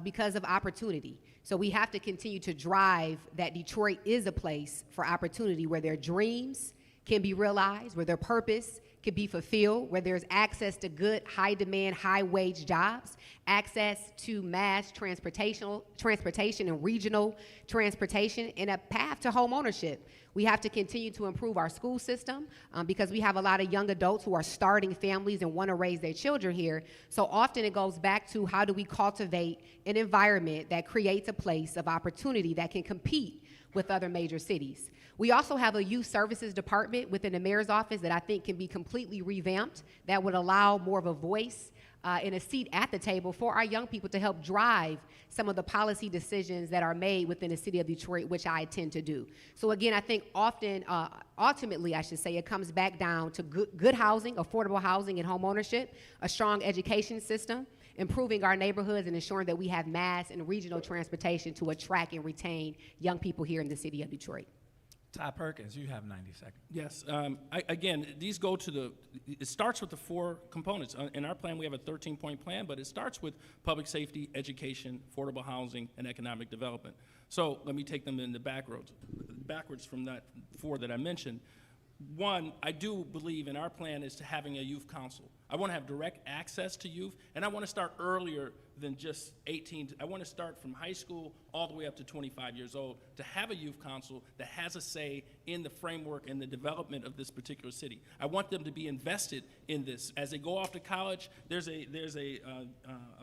because of opportunity. So we have to continue to drive that Detroit is a place for opportunity where their dreams can be realized, where their purpose can be fulfilled, where there's access to good, high-demand, high-wage jobs, access to mass transportation and regional transportation, and a path to home ownership. We have to continue to improve our school system because we have a lot of young adults who are starting families and want to raise their children here. So often it goes back to how do we cultivate an environment that creates a place of opportunity that can compete with other major cities. We also have a youth services department within the mayor's office that I think can be completely revamped, that would allow more of a voice and a seat at the table for our young people to help drive some of the policy decisions that are made within the city of Detroit, which I intend to do. So again, I think ultimately, I should say, it comes back down to good housing, affordable housing and home ownership, a strong education system, improving our neighborhoods, and ensuring that we have mass and regional transportation to attract and retain young people here in the city of Detroit. Todd Perkins, you have 90 seconds. Yes. Again, these go to it starts with the 4 components. In our plan, we have a 13-point plan, but it starts with public safety, education, affordable housing, and economic development. So let me take them in the backwards from that 4 that I mentioned. One, I do believe in our plan is to having a youth council. I want to have direct access to youth, and I want to start earlier than just 18. I want to start from high school all the way up to 25 years old to have a youth council that has a say in the framework and the development of this particular city. I want them to be invested in this. As they go off to college, there's a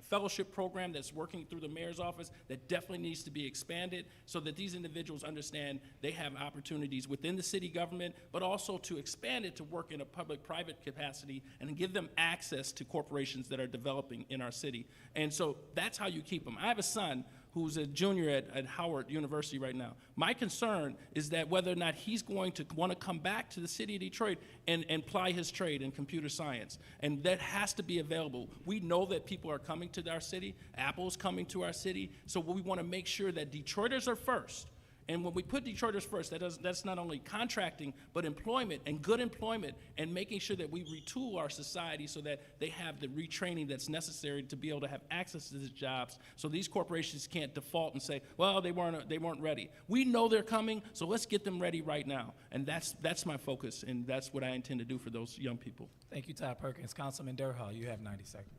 fellowship program that's working through the mayor's office that definitely needs to be expanded so that these individuals understand they have opportunities within the city government, but also to expand it to work in a public-private capacity and give them access to corporations that are developing in our city. And so that's how you keep them. I have a son who's a junior at Howard University right now. My concern is that whether or not he's going to want to come back to the city of Detroit and ply his trade in computer science. And that has to be available. We know that people are coming to our city. Apple's coming to our city. So we want to make sure that Detroiters are first, And when we put Detroiters first, that's not only contracting, but employment and good employment, and making sure that we retool our society so that they have the retraining that's necessary to be able to have access to these jobs, so these corporations can't default and say, well, they weren't ready. We know they're coming, so let's get them ready right now. And that's my focus, and that's what I intend to do for those young people. Thank you, Todd Perkins. Councilman Durhall, you have 90 seconds.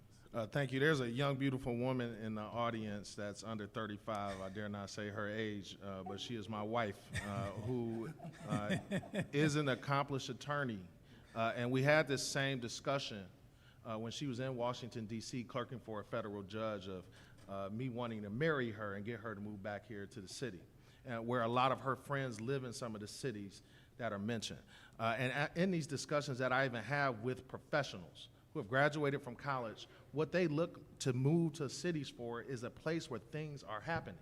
Thank you. There's a young, beautiful woman in the audience that's under 35. I dare not say her age, but she is my wife, who is an accomplished attorney. And we had this same discussion when she was in Washington, D.C., clerking for a federal judge, of me wanting to marry her and get her to move back here to the city, where a lot of her friends live in some of the cities that are mentioned. And in these discussions that I even have with professionals who have graduated from college, what they look to move to cities for is a place where things are happening.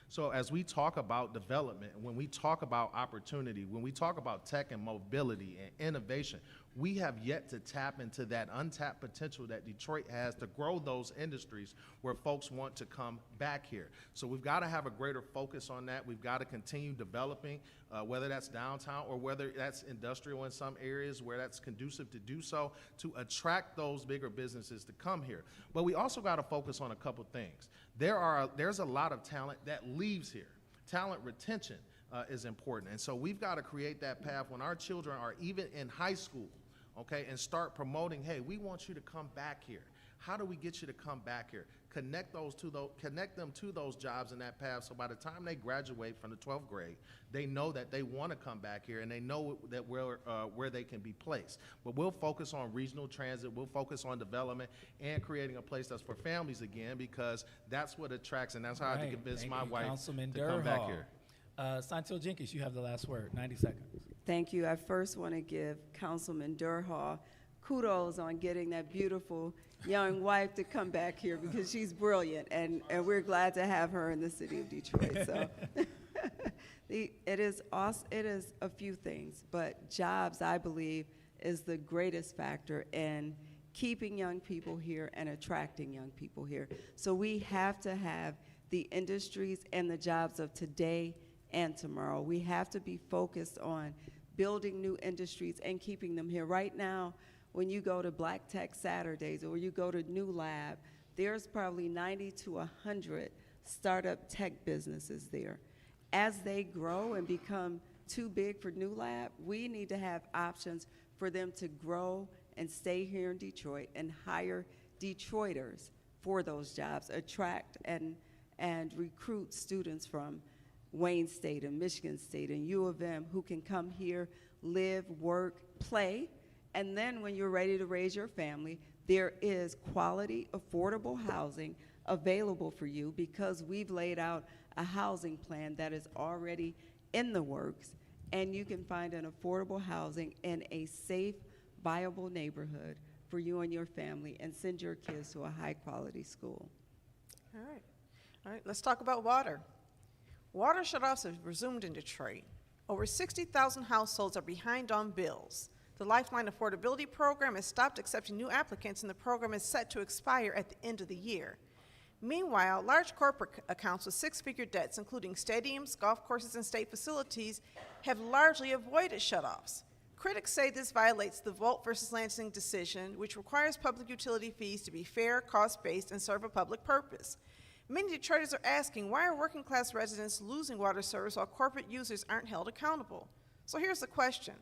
So as we talk about development, when we talk about opportunity, when we talk about tech and mobility and innovation, we have yet to tap into that untapped potential that Detroit has to grow those industries where folks want to come back here. So we've got to have a greater focus on that. We've got to continue developing, whether that's downtown or whether that's industrial in some areas where that's conducive to do so, to attract those bigger businesses to come here. But we also got to focus on a couple things. There's a lot of talent that leaves here. Talent retention is important. And so we've got to create that path when our children are even in high school, okay, and start promoting, hey, we want you to come back here. How do we get you to come back here? Connect them to those jobs in that path, so by the time they graduate from the 12th grade, they know that they want to come back here and they know that where they can be placed. But we'll focus on regional transit, we'll focus on development and creating a place that's for families again, because that's what attracts, and that's how I had to convince my wife Councilman to come back Durhall. here. Santil Jenkins, you have the last word, 90 seconds. Thank you. I first want to give Councilman Durhall kudos on getting that beautiful young wife to come back here, because she's brilliant, and we're glad to have her in the city of Detroit. So it is a few things, but jobs, I believe, is the greatest factor in keeping young people here and attracting young people here. So we have to have the industries and the jobs of today and tomorrow. We have to be focused on building new industries and keeping them here. Right now, when you go to Black Tech Saturdays or you go to New Lab, there's probably 90 to 100 startup tech businesses there. As they grow and become too big for New Lab, we need to have options for them to grow and stay here in Detroit and hire Detroiters for those jobs, attract and recruit students from Wayne State and Michigan State and U of M who can come here, live, work, play, and then when you're ready to raise your family, there is quality, affordable housing available for you, because we've laid out a housing plan that is already in the works, and you can find an affordable housing in a safe, viable neighborhood for you and your family, and send your kids to a high-quality school. All right, let's talk about water. Water shutoffs have resumed in Detroit. Over 60,000 households are behind on bills. The Lifeline Affordability Program has stopped accepting new applicants, and the program is set to expire at the end of the year. Meanwhile, large corporate accounts with six-figure debts, including stadiums, golf courses, and state facilities, have largely avoided shutoffs. Critics say this violates the Volt versus Lansing decision, which requires public utility fees to be fair, cost-based, and serve a public purpose. Many Detroiters are asking, why are working-class residents losing water service while corporate users aren't held accountable? So here's the question.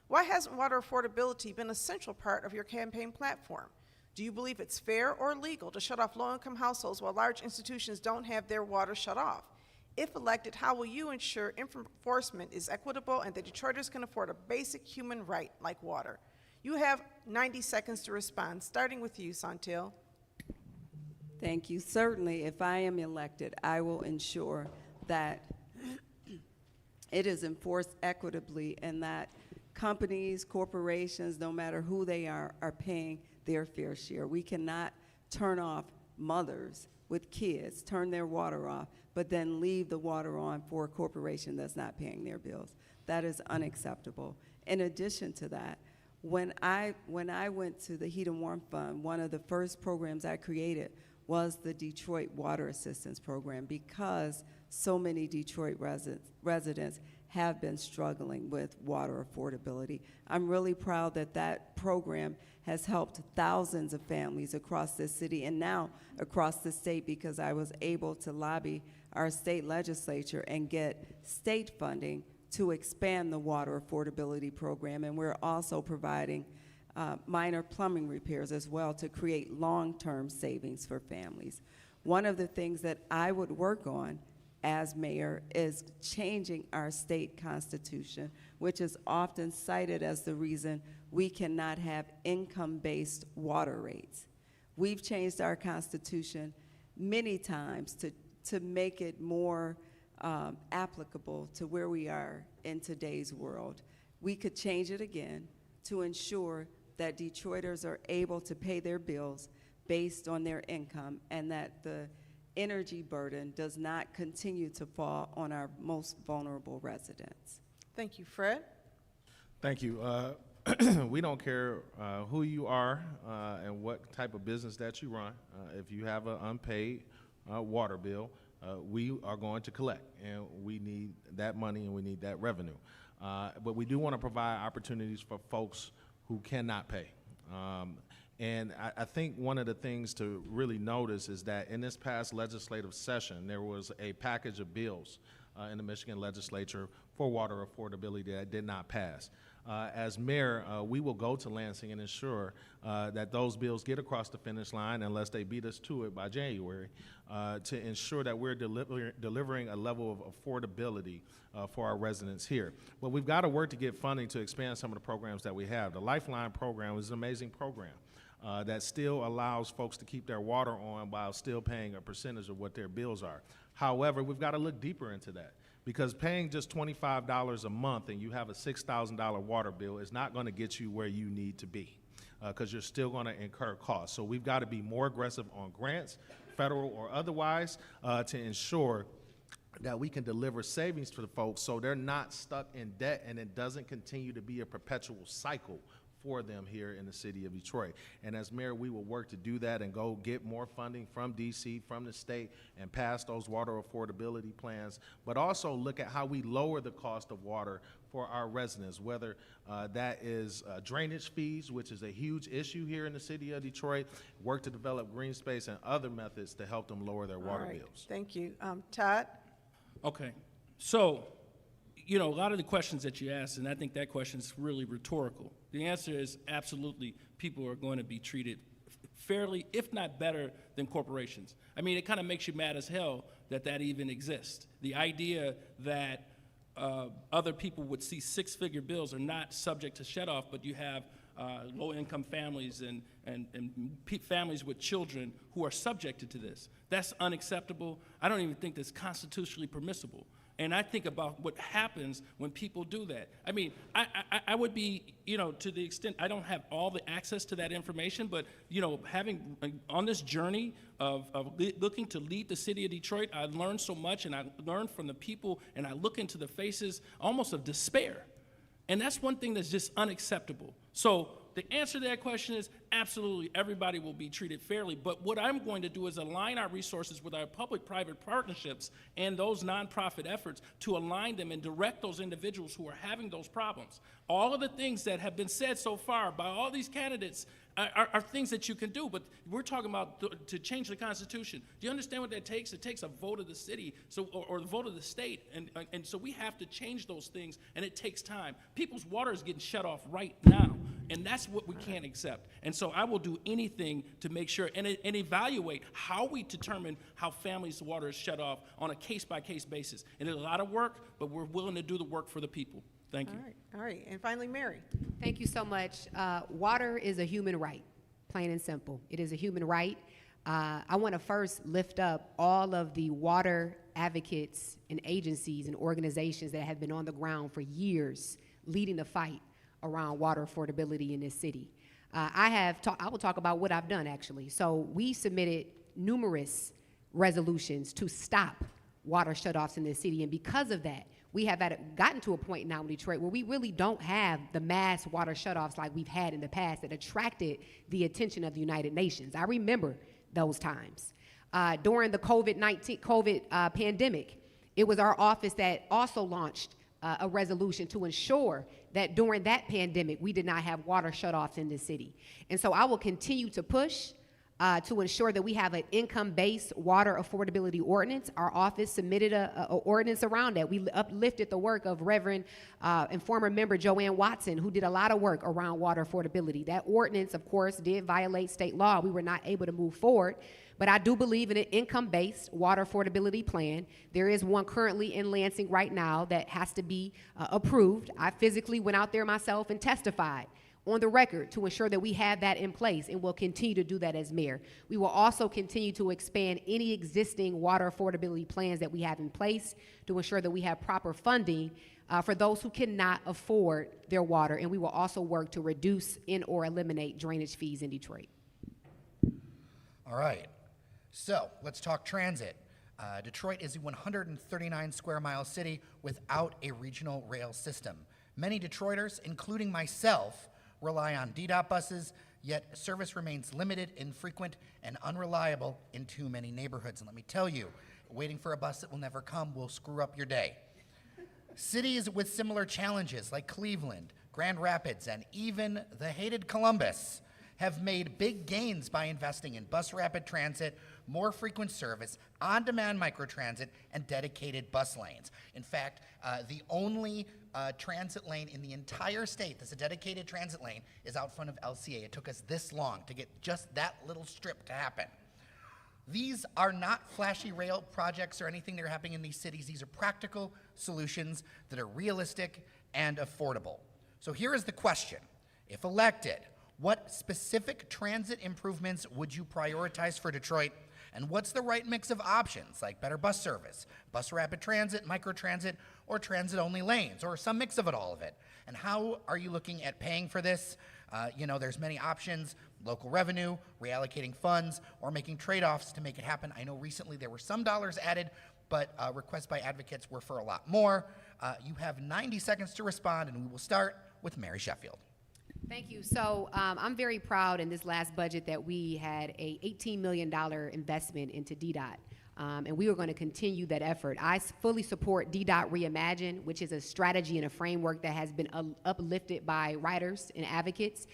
Why hasn't water affordability been a central part of your campaign platform? Do you believe it's fair or legal to shut off low-income households while large institutions don't have their water shut off? If elected, how will you ensure enforcement is equitable and that Detroiters can afford a basic human right like water? You have 90 seconds to respond, starting with you, Santil. Thank you. Certainly, if I am elected, I will ensure that it is enforced equitably and that companies, corporations, no matter who they are paying their fair share. We cannot turn off mothers with kids, turn their water off, but then leave the water on for a corporation that's not paying their bills. That is unacceptable. In addition to that, when I went to the Heat and Warmth Fund, one of the first programs I created was the Detroit Water Assistance Program, because so many Detroit residents have been struggling with water affordability. I'm really proud that that program has helped thousands of families across this city and now across the state, because I was able to lobby our state legislature and get state funding to expand the water affordability program. And we're also providing minor plumbing repairs as well to create long-term savings for families. One of the things that I would work on as mayor is changing our state constitution, which is often cited as the reason we cannot have income-based water rates. We've changed our constitution many times to make it more applicable to where we are in today's world. We could change it again to ensure that Detroiters are able to pay their bills based on their income, and that the energy burden does not continue to fall on our most vulnerable residents. Thank you. Fred? Thank you. We don't care who you are and what type of business that you run. If you have an unpaid water bill, we are going to collect, and we need that money and we need that revenue. But we do want to provide opportunities for folks who cannot pay. And I think one of the things to really notice is that in this past legislative session, there was a package of bills in the Michigan legislature for water affordability that did not pass. As mayor, we will go to Lansing and ensure that those bills get across the finish line, unless they beat us to it by January, to ensure that we're delivering a level of affordability for our residents here. But we've got to work to get funding to expand some of the programs that we have. The Lifeline program is an amazing program that still allows folks to keep their water on while still paying a percentage of what their bills are. However, we've got to look deeper into that, because paying just $25 a month and you have a $6,000 water bill is not going to get you where you need to be, because you're still going to incur costs. So we've got to be more aggressive on grants, federal or otherwise, to ensure that we can deliver savings to the folks so they're not stuck in debt and it doesn't continue to be a perpetual cycle for them here in the city of Detroit. And as mayor, we will work to do that and go get more funding from DC, from the state, and pass those water affordability plans, but also look at how we lower the cost of water for our residents, whether that is drainage fees, which is a huge issue here in the city of Detroit, work to develop green space and other methods to help them lower their water bills. Thank you. Todd? Okay, so, you know, a lot of the questions that you asked, and I think that question is really rhetorical. The answer is absolutely, people are going to be treated fairly, if not better, than corporations. I mean, it kind of makes you mad as hell that that even exists. The idea that other people would see six-figure bills are not subject to shut-off, but you have low-income families and families with children who are subjected to this. That's unacceptable. I don't even think that's constitutionally permissible. And I think about what happens when people do that. I mean, I would be, you know, to the extent, I don't have all the access to that information, but, you know, having, on this journey of looking to lead the city of Detroit, I learned so much, and I learned from the people, and I look into the faces almost of despair. And that's one thing that's just unacceptable. So the answer to that question is absolutely everybody will be treated fairly, but what I'm going to do is align our resources with our public-private partnerships and those nonprofit efforts to align them and direct those individuals who are having those problems. All of the things that have been said so far by all these candidates are things that you can do, but we're talking about to change the Constitution. Do you understand what that takes? It takes a vote of the city, or the vote of the state, and so we have to change those things, and it takes time. People's water is getting shut off right now, and that's what we can't accept. And so I will do anything to make sure and evaluate how we determine how families' water is shut off on a case-by-case basis. And it's a lot of work, but we're willing to do the work for the people. Thank you. All right. And finally, Mary. Thank you so much. Water is a human right, plain and simple. It is a human right. I want to first lift up all of the water advocates and agencies and organizations that have been on the ground for years leading the fight around water affordability in this city. I will talk about what I've done, actually. So we submitted numerous resolutions to stop water shutoffs in this city, and because of that, we have gotten to a point now in Detroit where we really don't have the mass water shutoffs like we've had in the past that attracted the attention of the United Nations. I remember those times. During the COVID pandemic, It was our office that also launched a resolution to ensure that during that pandemic, we did not have water shutoffs in this city. And so I will continue to push to ensure that we have an income-based water affordability ordinance. Our office submitted a ordinance around that. We uplifted the work of Reverend and former member Joanne Watson, who did a lot of work around water affordability. That ordinance, of course, did violate state law. We were not able to move forward. But I do believe in an income-based water affordability plan. There is one currently in Lansing right now that has to be approved. I physically went out there myself and testified on the record to ensure that we have that in place, and will continue to do that as mayor. We will also continue to expand any existing water affordability plans that we have in place to ensure that we have proper funding for those who cannot afford their water, and we will also work to reduce and or eliminate drainage fees in Detroit. All right. So let's talk transit. Detroit is a 139 square mile city without a regional rail system. Many Detroiters, including myself, rely on DDOT buses, yet service remains limited, infrequent, and unreliable in too many neighborhoods. And let me tell you, waiting for a bus that will never come will screw up your day. Cities with similar challenges like Cleveland, Grand Rapids, and even the hated Columbus have made big gains by investing in bus rapid transit, more frequent service, on-demand microtransit, and dedicated bus lanes. In fact, the only transit lane in the entire state that's a dedicated transit lane is out front of LCA. It took us this long to get just that little strip to happen. These are not flashy rail projects or anything that are happening in these cities. These are practical solutions that are realistic and affordable. So here is the question. If elected, what specific transit improvements would you prioritize for Detroit? And what's the right mix of options, like better bus service, bus rapid transit, microtransit, or transit-only lanes, or some mix of all of it? And how are you looking at paying for this? There's many options: local revenue, reallocating funds, or making trade-offs to make it happen. I know recently there were some dollars added, but requests by advocates were for a lot more. You have 90 seconds to respond, and we will start with Mary Sheffield. Thank you. So I'm very proud in this last budget that we had a $18 million investment into DDOT. And we are going to continue that effort. I fully support DDOT Reimagine, which is a strategy and a framework that has been uplifted by writers and advocates.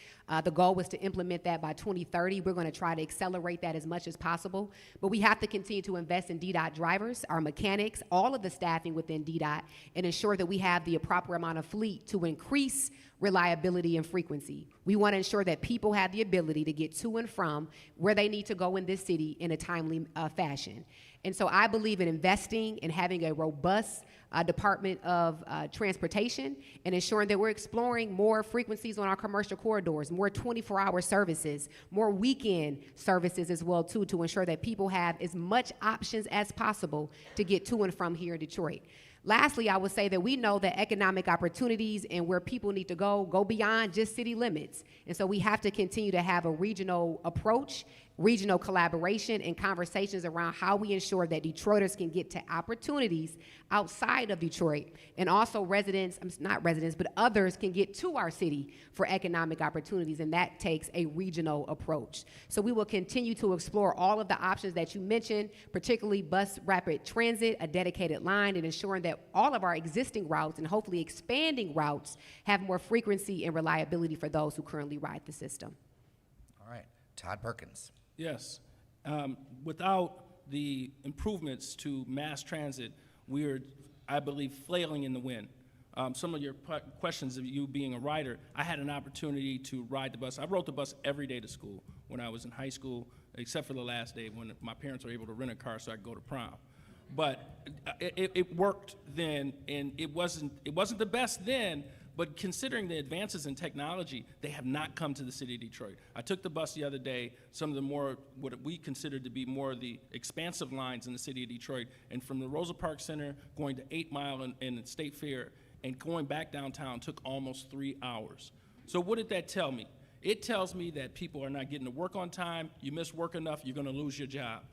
The goal was to implement that by 2030. We're going to try to accelerate that as much as possible. But we have to continue to invest in DDOT drivers, our mechanics, all of the staffing within DDOT, and ensure that we have the proper amount of fleet to increase reliability and frequency. We want to ensure that people have the ability to get to and from where they need to go in this city in a timely fashion. And so I believe in investing and having a robust Department of Transportation, and ensuring that we're exploring more frequencies on our commercial corridors, more 24-hour services, more weekend services as well too, to ensure that people have as much options as possible to get to and from here in Detroit. Lastly, I would say that we know that economic opportunities and where people need to go beyond just city limits. And so we have to continue to have a regional approach, regional collaboration, and conversations around how we ensure that Detroiters can get to opportunities outside of Detroit. And also not residents, but others can get to our city for economic opportunities, and that takes a regional approach. So we will continue to explore all of the options that you mentioned, particularly bus rapid transit, a dedicated line, and ensuring that all of our existing routes and hopefully expanding routes have more frequency and reliability for those who currently ride the system. All right, Todd Perkins. Yes. Without the improvements to mass transit, we're, I believe, flailing in the wind. Some of your questions of you being a rider, I had an opportunity to ride the bus. I rode the bus every day to school when I was in high school, except for the last day when my parents were able to rent a car so I could go to prom. But it worked then, and it wasn't the best then, but considering the advances in technology, they have not come to the city of Detroit. I took the bus the other day, some of the more, what we consider to be more of the expansive lines in the city of Detroit, and from the Rosa Parks Center going to 8 Mile and State Fair and going back downtown took almost 3 hours. So what did that tell me? It tells me that people are not getting to work on time. You miss work enough, you're gonna lose your job.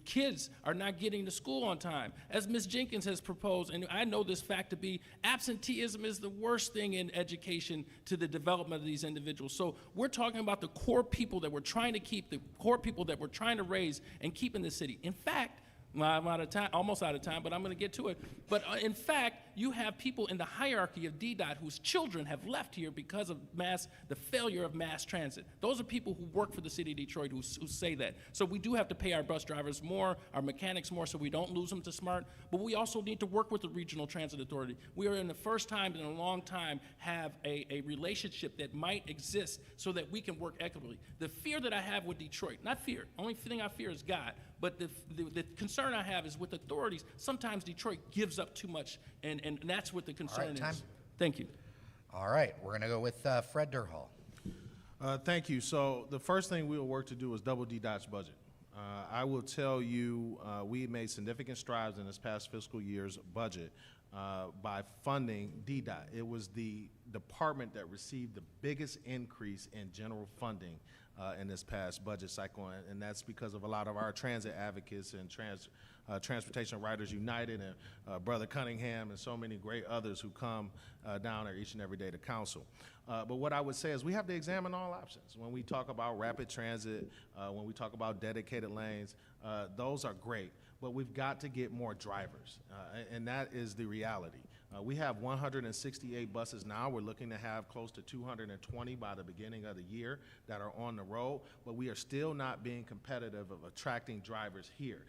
Kids are not getting to school on time. As Ms. Jenkins has proposed, and I know this fact to be, absenteeism is the worst thing in education to the development of these individuals. So we're talking about the core people that we're trying to keep, the core people that we're trying to raise and keep in the city. In fact, I'm out of time, almost out of time, but I'm going to get to it. But in fact, you have people in the hierarchy of DDOT whose children have left here because of the failure of mass transit. Those are people who work for the city of Detroit who say that. So we do have to pay our bus drivers more, our mechanics more, so we don't lose them to SMART. But we also need to work with the Regional Transit Authority. We are in the first time in a long time have a relationship that might exist so that we can work equitably. The fear that I have with Detroit, not fear, only thing I fear is God, but the concern I have is with authorities, sometimes Detroit gives up too much, and that's what the concern time. is. Thank you. All right, we're going to go with Fred Durhall. Thank you. So the first thing we will work to do is double DDOT's budget. I will tell you, we made significant strides in this past fiscal year's budget by funding DDOT. It was the department that received the biggest increase in general funding in this past budget cycle, and that's because of a lot of our transit advocates and Transportation Writers United and Brother Cunningham and so many great others who come down there each and every day to council. But what I would say is we have to examine all options. When we talk about rapid transit, when we talk about dedicated lanes, those are great, but we've got to get more drivers, and that is the reality. We have 168 buses now. We're looking to have close to 220 by the beginning of the year that are on the road, but we are still not being competitive of attracting drivers here.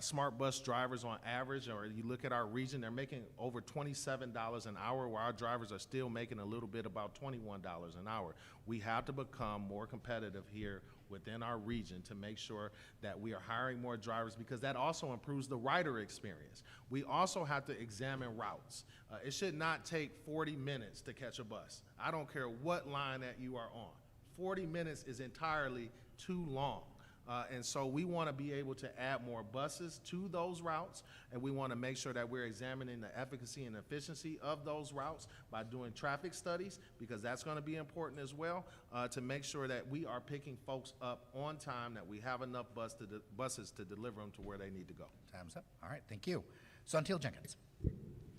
Smart bus drivers on average, or you look at our region, they're making over $27 an hour, where our drivers are still making a little bit about $21 an hour. We have to become more competitive here within our region to make sure that we are hiring more drivers, because that also improves the rider experience. We also have to examine routes. It should not take 40 minutes to catch a bus. I don't care what line that you are on. 40 minutes is entirely too long. And so we want to be able to add more buses to those routes, and we want to make sure that we're examining the efficacy and efficiency of those routes by doing traffic studies, because that's going to be important as well, to make sure that we are picking folks up on time, that we have enough buses to deliver them to where they need to go. Time's up. All right, thank you. Sontil Jenkins.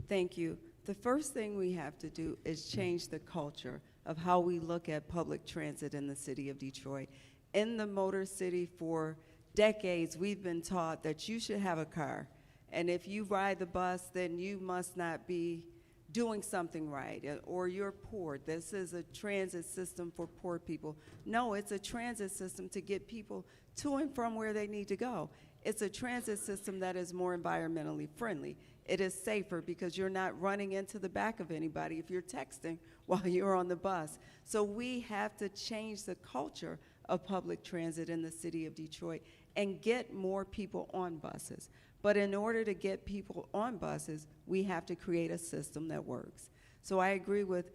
Thank you. The first thing we have to do is change the culture of how we look at public transit in the city of Detroit. In the Motor City for decades, we've been taught that you should have a car, and if you ride the bus, then you must not be doing something right, or you're poor. This is a transit system for poor people. No, it's a transit system to get people to and from where they need to go. It's a transit system that is more environmentally friendly. It is safer because you're not running into the back of anybody if you're texting while you're on the bus. So we have to change the culture of public transit in the city of Detroit and get more people on buses. But in order to get people on buses, we have to create a system that works. So I agree with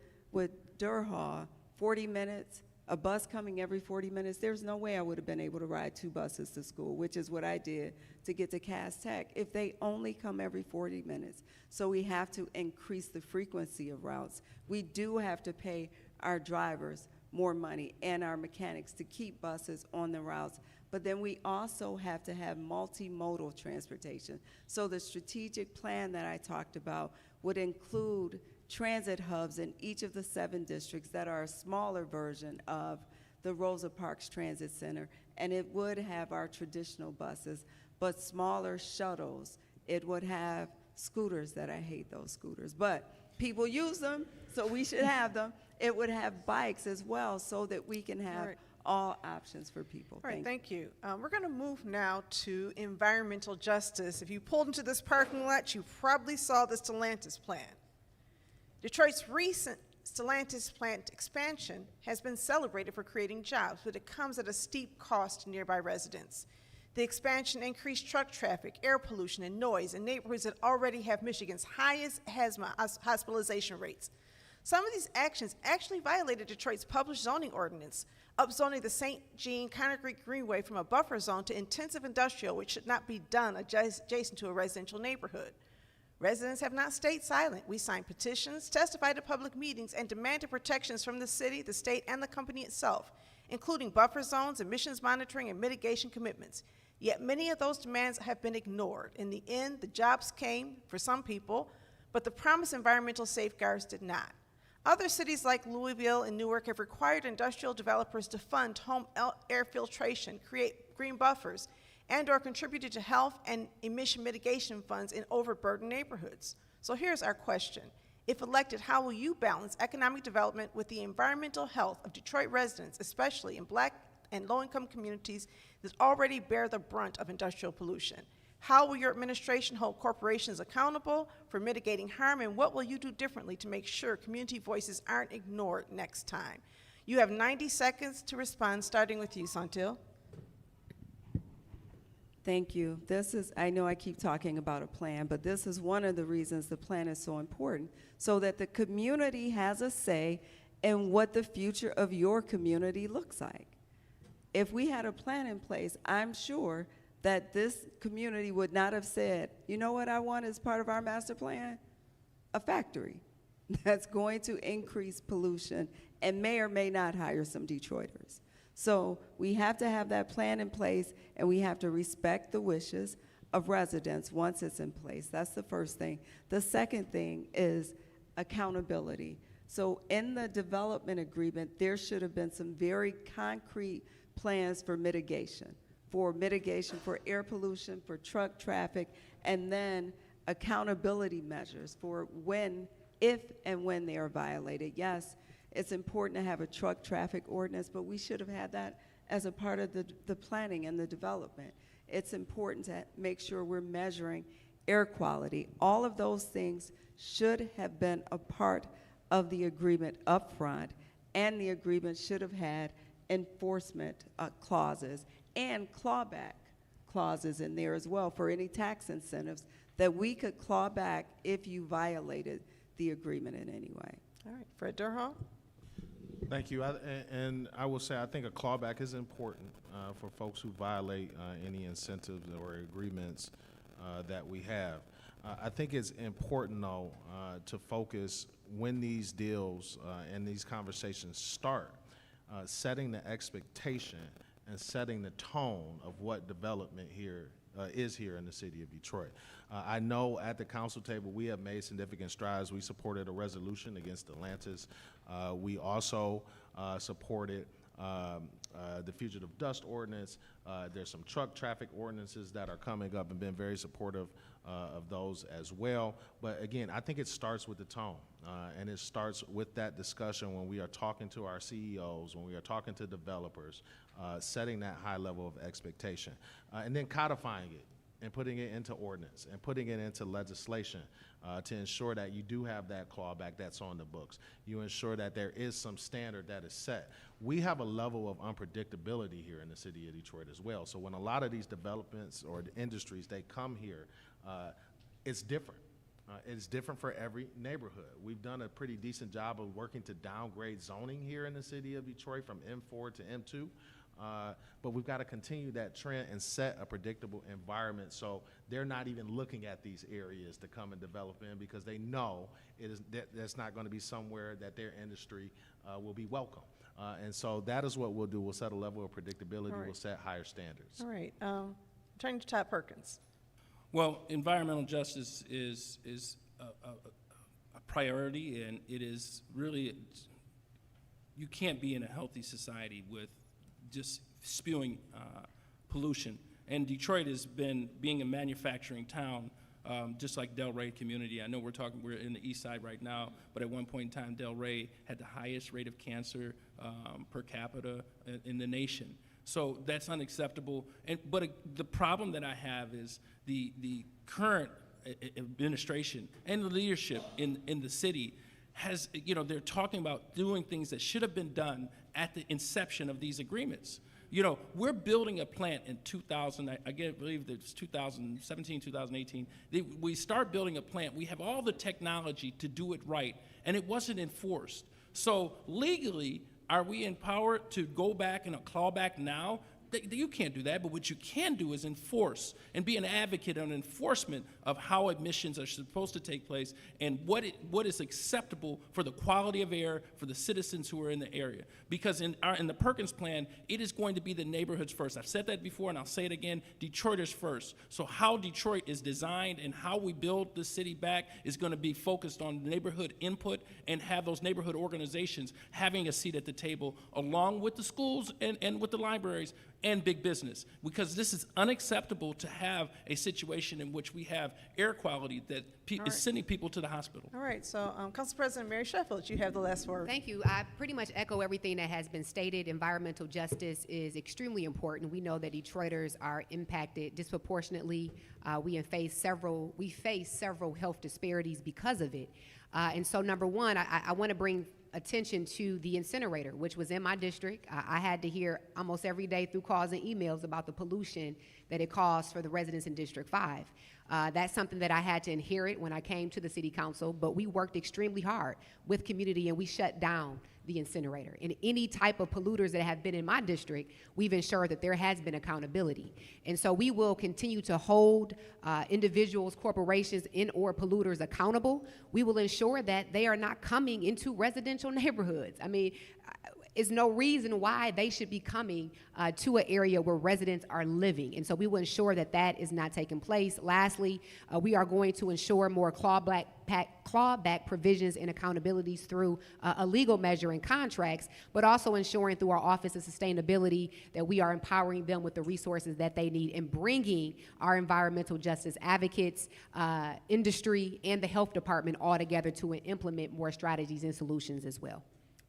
Durhal, 40 minutes, a bus coming every 40 minutes, there's no way I would have been able to ride 2 buses to school, which is what I did to get to Cass Tech, if they only come every 40 minutes. So we have to increase the frequency of routes. We do have to pay our drivers more money and our mechanics to keep buses on the routes. But then we also have to have multimodal transportation. So the strategic plan that I talked about would include transit hubs in each of the 7 districts that are a smaller version of the Rosa Parks Transit Center, and it would have our traditional buses, but smaller shuttles. It would have scooters, that I hate those scooters, but people use them, so we should have them. It would have bikes as well, so that we can have all options for people. All right, thank you. We're going to move now to environmental justice. If you pulled into this parking lot, you probably saw the Stellantis plant. Detroit's recent Stellantis plant expansion has been celebrated for creating jobs, but it comes at a steep cost to nearby residents. The expansion increased truck traffic, air pollution, and noise in neighborhoods that already have Michigan's highest asthma hospitalization rates. Some of these actions actually violated Detroit's published zoning ordinance, upzoning the St. Jean Conner Creek Greenway from a buffer zone to intensive industrial, which should not be done adjacent to a residential neighborhood. Residents have not stayed silent. We signed petitions, testified at public meetings, and demanded protections from the city, the state, and the company itself, including buffer zones, emissions monitoring, and mitigation commitments. Yet many of those demands have been ignored. In the end, the jobs came for some people, but the promised environmental safeguards did not. Other cities like Louisville and Newark have required industrial developers to fund home air filtration, create green buffers, and/or contributed to health and emission mitigation funds in overburdened neighborhoods. So here's our question. If elected, how will you balance economic development with the environmental health of Detroit residents, especially in Black and low-income communities that already bear the brunt of industrial pollution? How will your administration hold corporations accountable for mitigating harm, and what will you do differently to make sure community voices aren't ignored next time? You have 90 seconds to respond, starting with you, Santil. Thank you. I know I keep talking about a plan, but this is one of the reasons the plan is so important, so that the community has a say in what the future of your community looks like. If we had a plan in place, I'm sure that this community would not have said, you know what I want as part of our master plan? A factory that's going to increase pollution and may or may not hire some Detroiters. So we have to have that plan in place, and we have to respect the wishes of residents once it's in place. That's the first thing. The second thing is accountability. So in the development agreement, there should have been some very concrete plans for mitigation for air pollution, for truck traffic, and then accountability measures for if and when they are violated. Yes, it's important to have a truck traffic ordinance, but we should have had that as a part of the planning and the development. It's important to make sure we're measuring air quality. All of those things should have been a part of the agreement up front, and the agreement should have had enforcement clauses and clawback clauses in there as well for any tax incentives that we could claw back if you violated the agreement in any way. All right, Fred Durham. Thank you. And I will say I think a clawback is important for folks who violate any incentives or agreements that we have. I think it's important, though, to focus when these deals and these conversations start, setting the expectation and setting the tone of what development here is here in the city of Detroit. I know at the council table we have made significant strides. We supported a resolution against Atlantis. We also supported the fugitive dust ordinance. There's some truck traffic ordinances that are coming up and been very supportive of those as well. But again, I think it starts with the tone, and it starts with that discussion when we are talking to our CEOs, when we are talking to developers, setting that high level of expectation, and then codifying it and putting it into ordinance and putting it into legislation to ensure that you do have that clawback that's on the books. You ensure that there is some standard that is set. We have a level of unpredictability here in the city of Detroit as well. So when a lot of these developments or the industries, they come here, it's different. It's different for every neighborhood. We've done a pretty decent job of working to downgrade zoning here in the city of Detroit from M4 to M2. But we've got to continue that trend and set a predictable environment so they're not even looking at these areas to come and develop in, because they know that's not going to be somewhere that their industry will be welcome. And so that is what we'll do. We'll set a level of predictability. Right. We'll set higher standards. All right, turning to Todd Perkins. Well, environmental justice is a priority, and it is really, you can't be in a healthy society with just spewing pollution. And Detroit has been being a manufacturing town, just like Delray community. I know we're in the east side right now, but at one point in time, Delray had the highest rate of cancer per capita in the nation. So that's unacceptable. But the problem that I have is the current administration and the leadership in the city has, they're talking about doing things that should have been done at the inception of these agreements. We're building a plant in 2000, I believe it's 2017, 2018. We start building a plant. We have all the technology to do it right, and it wasn't enforced. So legally, are we empowered to go back and claw back now? You can't do that, but what you can do is enforce and be an advocate on enforcement of how emissions are supposed to take place and what is acceptable for the quality of air for the citizens who are in the area. Because in the Perkins plan, it is going to be the neighborhoods first. I've said that before, and I'll say it again, Detroiters first. So how Detroit is designed and how we build the city back is going to be focused on neighborhood input and have those neighborhood organizations having a seat at the table along with the schools and with the libraries and big business, because this is unacceptable to have a situation in which we have air quality that is sending people to the hospital. All right, so Council President Mary Sheffield, you have the last word. Thank you. I pretty much echo everything that has been stated. Environmental justice is extremely important. We know that Detroiters are impacted disproportionately. We face several health disparities because of it. And so, number one, I want to bring attention to the incinerator, which was in my district. I had to hear almost every day through calls and emails about the pollution that it caused for the residents in District 5. That's something that I had to inherit when I came to the city council, but we worked extremely hard with community and we shut down the incinerator. And any type of polluters that have been in my district, we've ensured that there has been accountability. And so we will continue to hold individuals, corporations, or polluters accountable. We will ensure that they are not coming into residential neighborhoods. I mean, is no reason why they should be coming to an area where residents are living. And so we will ensure that that is not taking place. Lastly, we are going to ensure more clawback provisions and accountabilities through a legal measure and contracts, but also ensuring through our Office of Sustainability that we are empowering them with the resources that they need and bringing our environmental justice advocates, industry, and the health department all together to implement more strategies and solutions as well.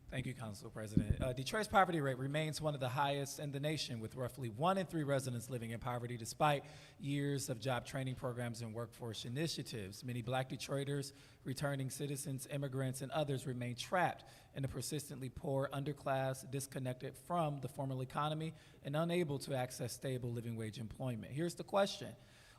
Thank you, Council President. Detroit's poverty rate remains one of the highest in the nation, with roughly 1 in 3 residents living in poverty despite years of job training programs and workforce initiatives. Many Black Detroiters, returning citizens, immigrants, and others remain trapped in a persistently poor underclass, disconnected from the formal economy, and unable to access stable living wage employment. Here's the question.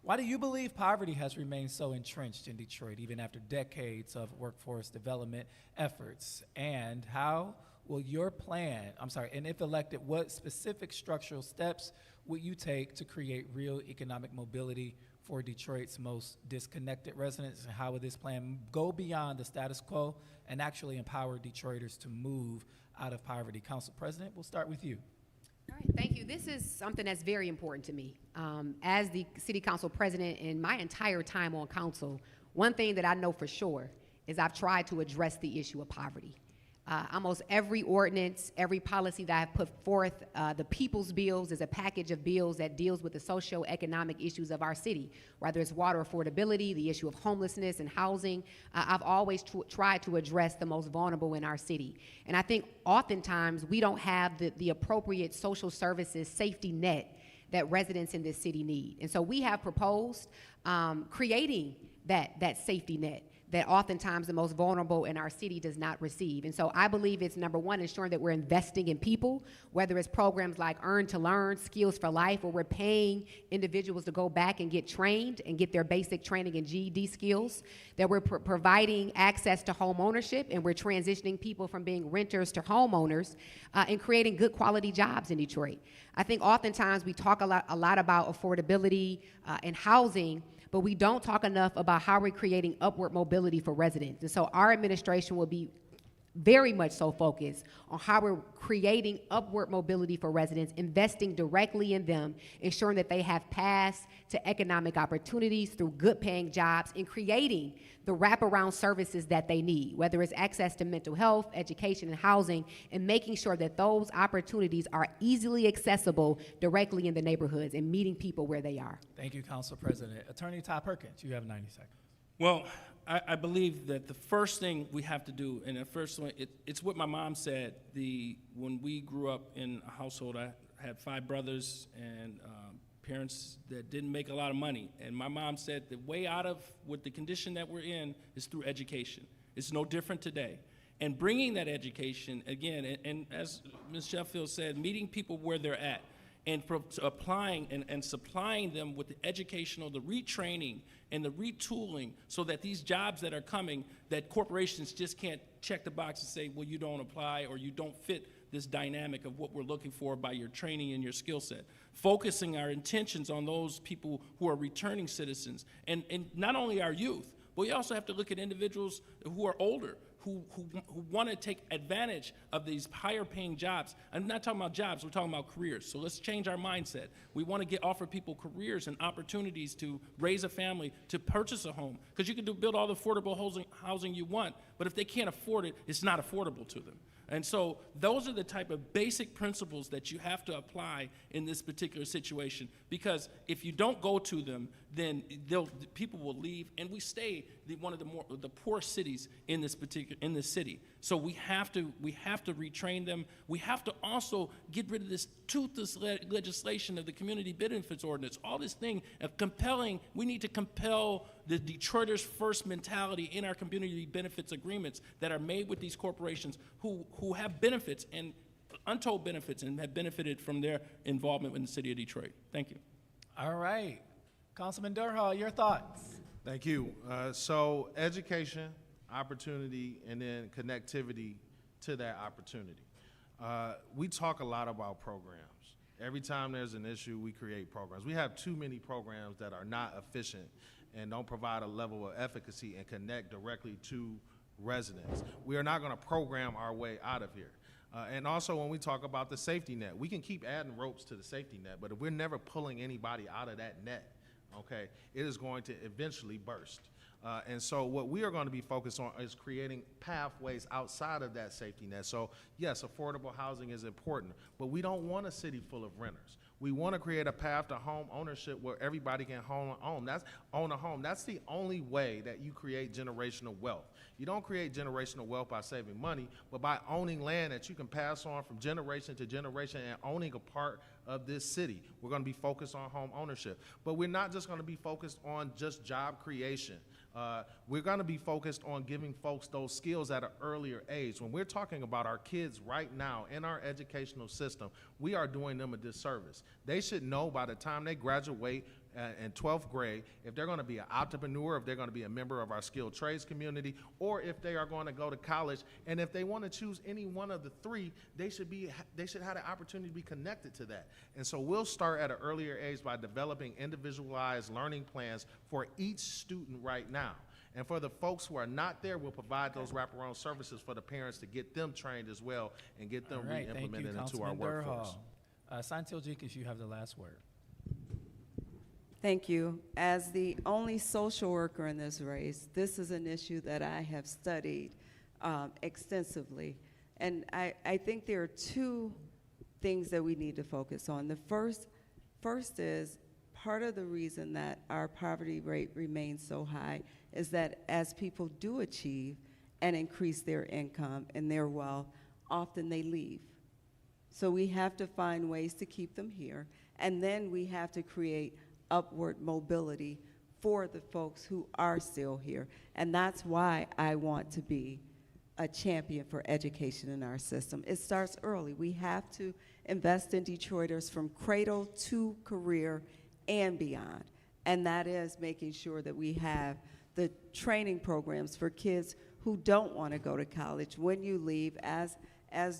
Why do you believe poverty has remained so entrenched in Detroit, even after decades of workforce development efforts? And how will your plan, and if elected, what specific structural steps will you take to create real economic mobility for Detroit's most disconnected residents? And how will this plan go beyond the status quo and actually empower Detroiters to move out of poverty? Council President, we'll start with you. All right, thank you. This is something that's very important to me. As the city council president in my entire time on council, one thing that I know for sure is I've tried to address the issue of poverty. Almost every ordinance, every policy that I've put forth, the people's bills is a package of bills that deals with the socio-economic issues of our city, whether it's water affordability, the issue of homelessness and housing. I've always tried to address the most vulnerable in our city. And I think oftentimes we don't have the appropriate social services safety net that residents in this city need. And so we have proposed creating that safety net that oftentimes the most vulnerable in our city does not receive. And so I believe it's, number one, ensuring that we're investing in people, whether it's programs like Earn to Learn, Skills for Life, where we're paying individuals to go back and get trained and get their basic training and GED skills, that we're providing access to home ownership, and we're transitioning people from being renters to homeowners, and creating good quality jobs in Detroit. I think oftentimes we talk a lot about affordability and housing, but we don't talk enough about how we're creating upward mobility for residents. And so our administration will be very much so focused on how we're creating upward mobility for residents, investing directly in them, ensuring that they have paths to economic opportunities through good paying jobs, and creating the wraparound services that they need, whether it's access to mental health, education, and housing, and making sure that those opportunities are easily accessible directly in the neighborhoods and meeting people where they are. Thank you, Council President. Attorney Todd Perkins, you have 90 seconds. Well, I believe that the first thing we have to do, and the first one, it's what my mom said. When we grew up in a household, I had 5 brothers and parents that didn't make a lot of money. And my mom said the way out of with the condition that we're in is through education. It's no different today. And bringing that education, again, and as Ms. Sheffield said, meeting people where they're at, and applying and supplying them with the educational, the retraining, and the retooling, so that these jobs that are coming, that corporations just can't check the box and say, well, you don't apply or you don't fit this dynamic of what we're looking for by your training and your skill set. Focusing our intentions on those people who are returning citizens, and not only our youth, but we also have to look at individuals who are older, who want to take advantage of these higher paying jobs. I'm not talking about jobs, we're talking about careers. So let's change our mindset. We want to offer people careers and opportunities to raise a family, to purchase a home. Because you can build all the affordable housing you want, but But if they can't afford it, it's not affordable to them. And so those are the type of basic principles that you have to apply in this particular situation, because if you don't go to them, then people will leave, and we stay one of the poor cities in this city. So we have to retrain them. We have to also get rid of this toothless legislation of the community benefits ordinance. All this thing of compelling. We need to compel the Detroiters first mentality in our community benefits agreements that are made with these corporations who have benefits and untold benefits and have benefited from their involvement in the city of Detroit. Thank you. All right. Councilman Durhal, your thoughts? Thank you. So education, opportunity, and then connectivity to that opportunity. We talk a lot about programs. Every time there's an issue, we create programs. We have too many programs that are not efficient and don't provide a level of efficacy and connect directly to residents. We are not going to program our way out of here. And also when we talk about the safety net, we can keep adding ropes to the safety net, but if we're never pulling anybody out of that net, okay, it is going to eventually burst. And so what we are going to be focused on is creating pathways outside of that safety net. So yes, affordable housing is important, but we don't want a city full of renters. We want to create a path to home ownership where everybody can own a home. That's the only way that you create generational wealth. You don't create generational wealth by saving money, but by owning land that you can pass on from generation to generation and owning a part of this city. We're going to be focused on home ownership, but we're not just going to be focused on just job creation. We're going to be focused on giving folks those skills at an earlier age. When we're talking about our kids right now in our educational system, we are doing them a disservice. They should know by the time they graduate in 12th grade if they're going to be an entrepreneur, if they're going to be a member of our skilled trades community, or if they are going to go to college. And if they want to choose any one of the three, they should have the opportunity to be connected to that. And so we'll start at an earlier age by developing individualized learning plans for each student right now. And for the folks who are not there, we'll provide those wraparound services for the parents to get them trained as well and get them re-implemented into our workforce. Santil Jikas, you have the last word. Thank you. As the only social worker in this race, this is an issue that I have studied extensively. And I think there are two things that we need to focus on. The first is part of the reason that our poverty rate remains so high is that as people do achieve and increase their income and their wealth, often they leave. So we have to find ways to keep them here, and then we have to create upward mobility for the folks who are still here. And that's why I want to be a champion for education in our system. It starts early. We have to invest in Detroiters from cradle to career and beyond. And that is making sure that we have the training programs for kids who don't want to go to college. When you leave, as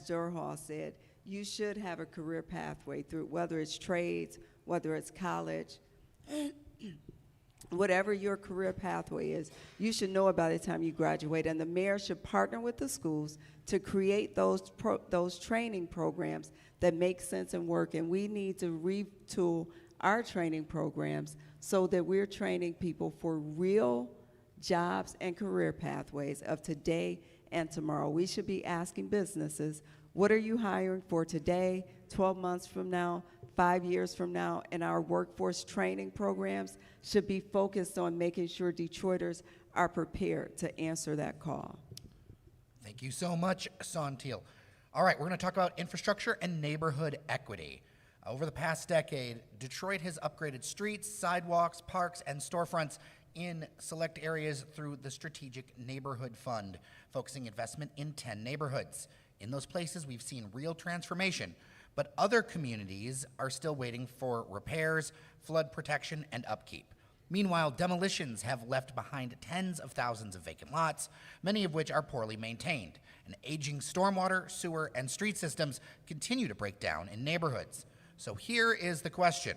Durhal said, you should have a career pathway through, whether it's trades, whether it's college, whatever your career pathway is, you should know by the time you graduate. And the mayor should partner with the schools to create those training programs that make sense and work. And we need to retool our training programs so that we're training people for real jobs and career pathways of today and tomorrow. We should be asking businesses, what are you hiring for today, 12 months from now, 5 years from now? And our workforce training programs should be focused on making sure Detroiters are prepared to answer that call. Thank you so much, Santil. All right, we're going to talk about infrastructure and neighborhood equity. Over the past decade, Detroit has upgraded streets, sidewalks, parks, and storefronts in select areas through the Strategic Neighborhood Fund, focusing investment in 10 neighborhoods. In those places, we've seen real transformation, but other communities are still waiting for repairs, flood protection, and upkeep. Meanwhile, demolitions have left behind tens of thousands of vacant lots, many of which are poorly maintained, and aging stormwater, sewer, and street systems continue to break down in neighborhoods. So here is the question.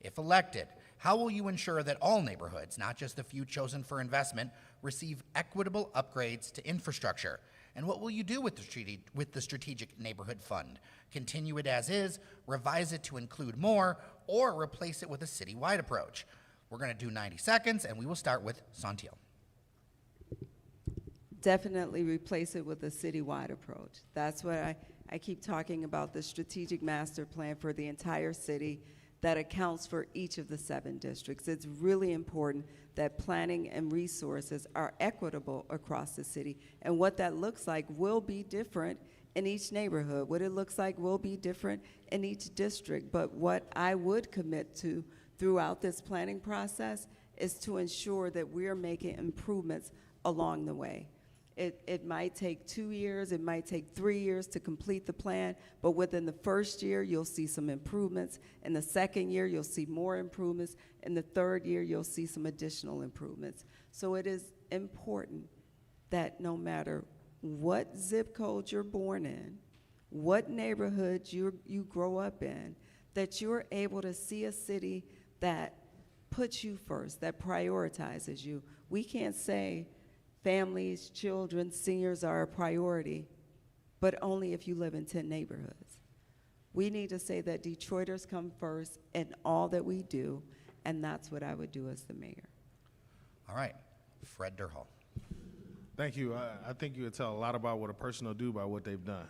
If elected, how will you ensure that all neighborhoods, not just the few chosen for investment, receive equitable upgrades to infrastructure? And what will you do with the Strategic Neighborhood Fund? Continue it as is, revise it to include more, or replace it with a citywide approach? We're going to do 90 seconds, and we will start with Santil. definitely replace it with a citywide approach. That's what I keep talking about, the strategic master plan for the entire city that accounts for each of the 7 districts. It's really important that planning and resources are equitable across the city. And what that looks like will be different in each neighborhood. What it looks like will be different in each district. But what I would commit to throughout this planning process is to ensure that we're making improvements along the way. It might take 2 years, it might take 3 years to complete the plan, but within the first year, you'll see some improvements. In the second year, you'll see more improvements. In the third year, you'll see some additional improvements. So it is important that no matter what zip code you're born in, what neighborhood you grow up in, that you're able to see a city that puts you first, that prioritizes you. We can't say families, children, seniors are a priority, but only if you live in 10 neighborhoods. We need to say that Detroiters come first in all that we do, and that's what I would do as the mayor. All right, Fred Durhall. Thank you. I think you would tell a lot about what a person will do by what they've done.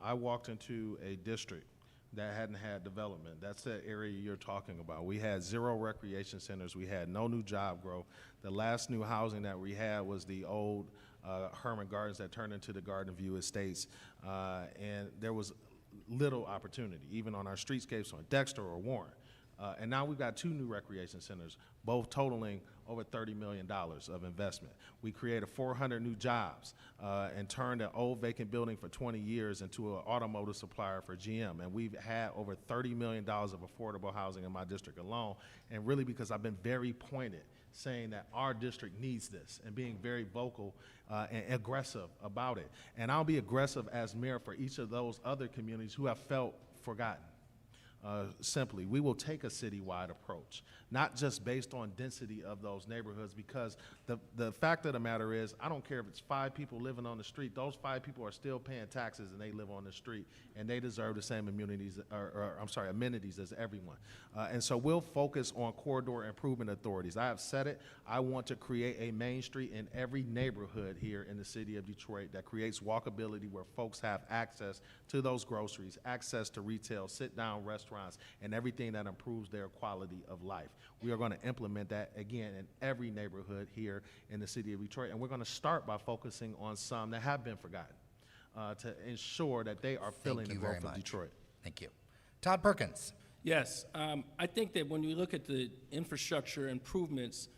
I walked into a district that hadn't had development. That's the area you're talking about. We had 0 recreation centers. We had no new job growth. The last new housing that we had was the old Herman Gardens that turned into the Garden View Estates. And there was little opportunity, even on our streetscapes on Dexter or Warren. And now we've got 2 new recreation centers, both totaling over $30 million of investment. We created 400 new jobs and turned an old vacant building for 20 years into an automotive supplier for GM. And we've had over $30 million of affordable housing in my district alone. And really because I've been very pointed, saying that our district needs this and being very vocal and aggressive about it. And I'll be aggressive as mayor for each of those other communities who have felt forgotten. Simply, we will take a citywide approach, not just based on density of those neighborhoods, because the fact of the matter is, I don't care if it's 5 people living on the street, those 5 people are still paying taxes and they live on the street, and they deserve the same amenities as everyone. And so we'll focus on corridor improvement authorities. I have said it, I want to create a main street in every neighborhood here in the city of Detroit that creates walkability where folks have access to those groceries, access to retail, sit-down restaurants, and everything that improves their quality of life. We are going to implement that, again, in every neighborhood here in the city of Detroit, and we're going to start by focusing on some that have been forgotten to ensure that they are feeling the growth of Detroit. Thank you. Todd Perkins. Yes, I think that when you look at the infrastructure improvements,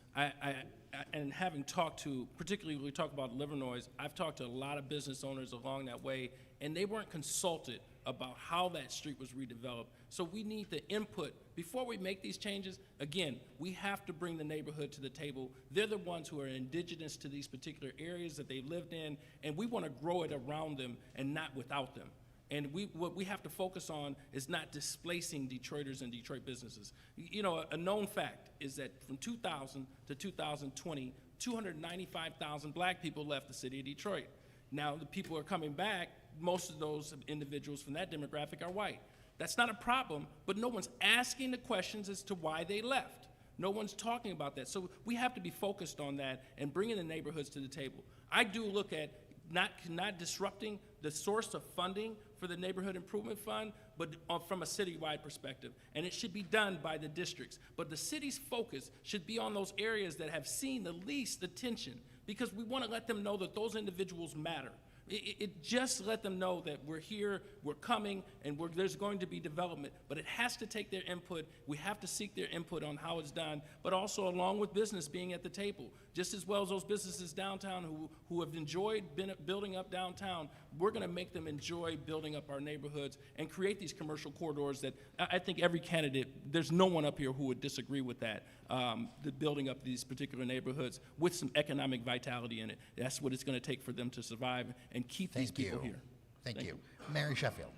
and having talked to, particularly when we talk about Livernois, I've talked to a lot of business owners along that way, and they weren't consulted about how that street was redeveloped. So we need the input. Before we make these changes, again, we have to bring the neighborhood to the table. They're the ones who are indigenous to these particular areas that they lived in, and we want to grow it around them and not without them. And what we have to focus on is not displacing Detroiters and Detroit businesses. You know, a known fact is that from 2000 to 2020, 295,000 black people left the city of Detroit. Now the people are coming back, most of those individuals from that demographic are white. That's not a problem, but no one's asking the questions as to why they left. No one's talking about that. So we have to be focused on that and bringing the neighborhoods to the table. I do look at not disrupting the source of funding for the Neighborhood Improvement Fund, but from a citywide perspective. And it should be done by the districts. But the city's focus should be on those areas that have seen the least attention, because we want to let them know that those individuals matter. It just let them know that we're here, we're coming, and there's going to be development. But it has to take their input. We have to seek their input on how it's done, but also along with business being at the table. Just as well as those businesses downtown who have enjoyed building up downtown, we're going to make them enjoy building up our neighborhoods and create these commercial corridors that I think every candidate, there's no one up here who would disagree with that, the building up these particular neighborhoods with some economic vitality in it. That's what it's going to take for them to survive and keep these people here. Thank you. Mary Sheffield.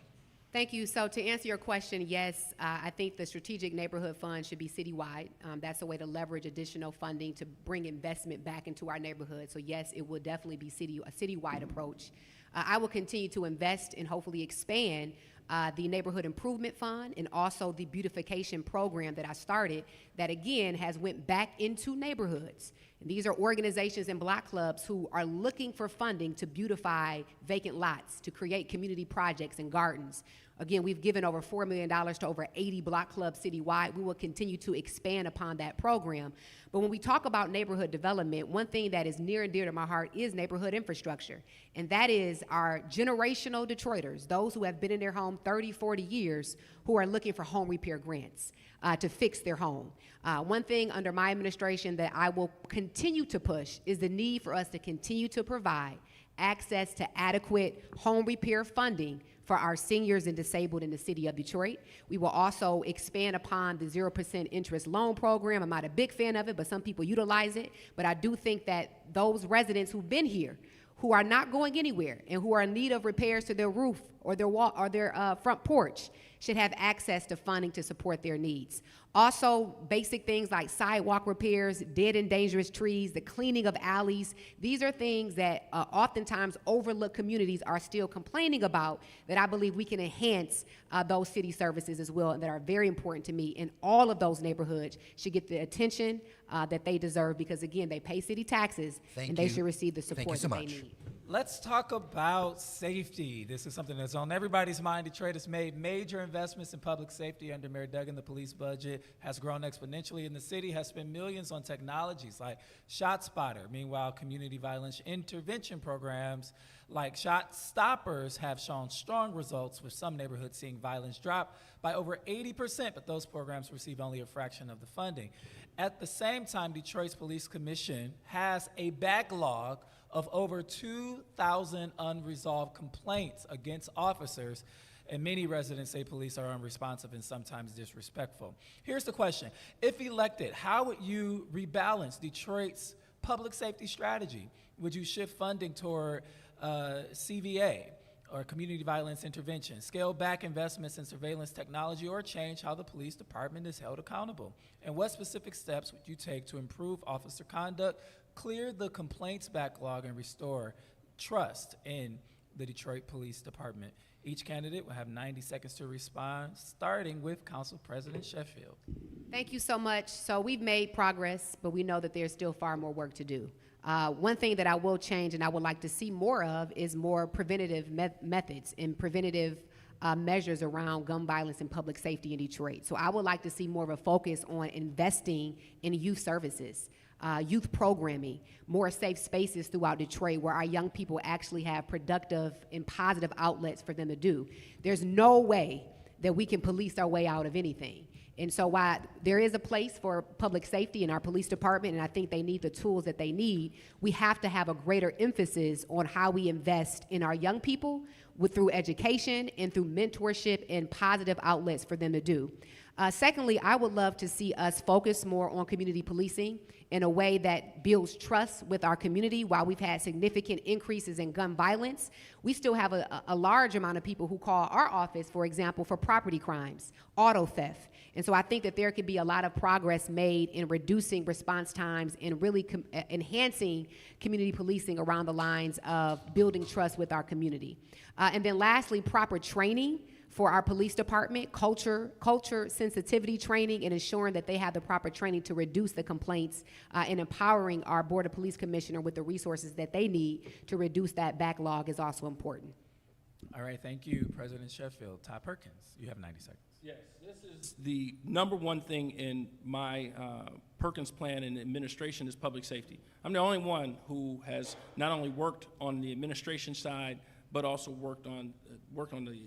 Thank you. So to answer your question, yes, I think the Strategic Neighborhood Fund should be citywide. That's a way to leverage additional funding to bring investment back into our neighborhood. So yes, it will definitely be a citywide approach. I will continue to invest and hopefully expand the Neighborhood Improvement Fund, and also the beautification program that I started that, again, has went back into neighborhoods. And these are organizations and block clubs who are looking for funding to beautify vacant lots, to create community projects and gardens. Again, we've given over $4 million to over 80 block clubs citywide. We will continue to expand upon that program. But when we talk about neighborhood development, one thing that is near and dear to my heart is neighborhood infrastructure. And that is our generational Detroiters, those who have been in their home 30, 40 years, who are looking for home repair grants to fix their home. One thing under my administration that I will continue to push is the need for us to continue to provide access to adequate home repair funding for our seniors and disabled in the city of Detroit. We will also expand upon the 0% interest loan program. I'm not a big fan of it, but some people utilize it. But I do think that those residents who've been here, who are not going anywhere and who are in need of repairs to their roof or their wall or their front porch should have access to funding to support their needs. Also, basic things like sidewalk repairs, dead and dangerous trees, the cleaning of alleys. These are things that oftentimes overlooked communities are still complaining about that I believe we can enhance those city services as well, and that are very important to me. And all of those neighborhoods should get the attention that they deserve because, again, they pay city taxes and they should receive the support that they need. Let's talk about safety. This is something that's on everybody's mind. Detroit has made major investments in public safety under Mayor Duggan. The police budget has grown exponentially, and the city has spent millions on technologies like ShotSpotter. Meanwhile, community violence intervention programs like Shot Stoppers have shown strong results, with some neighborhoods seeing violence drop by over 80%, but those programs receive only a fraction of the funding. At the same time, Detroit's Police Commission has a backlog of over 2,000 unresolved complaints against officers, and many residents say police are unresponsive and sometimes disrespectful. Here's the question. If elected, how would you rebalance Detroit's public safety strategy? Would you shift funding toward CVA or community violence intervention, scale back investments in surveillance technology, or change how the police department is held accountable? And what specific steps would you take to improve officer conduct, clear the complaints backlog, and restore trust in the Detroit Police Department? Each candidate will have 90 seconds to respond, starting with Council President Sheffield. Thank you so much. So we've made progress, but we know that there's still far more work to do. One thing that I will change and I would like to see more of is more preventative methods and preventative measures around gun violence and public safety in Detroit. So I would like to see more of a focus on investing in youth services, youth programming, more safe spaces throughout Detroit where our young people actually have productive and positive outlets for them to do. There's no way that we can police our way out of anything. And so while there is a place for public safety in our police department, and I think they need the tools that they need, we have to have a greater emphasis on how we invest in our young people through education and through mentorship and positive outlets for them to do. Secondly, I would love to see us focus more on community policing in a way that builds trust with our community. While we've had significant increases in gun violence, we still have a large amount of people who call our office, for example, for property crimes, auto theft. And so I think that there could be a lot of progress made in reducing response times and really enhancing community policing around the lines of building trust with our community. And then lastly, proper training for our police department, culture sensitivity training, and ensuring that they have the proper training to reduce the complaints and empowering our Board of Police Commissioner with the resources that they need to reduce that backlog is also important. All right, thank you, President Sheffield. Todd Perkins, you have 90 seconds. Yes, this is the number one thing in my Perkins plan and administration is public safety. I'm the only one who has not only worked on the administration side, but also worked on the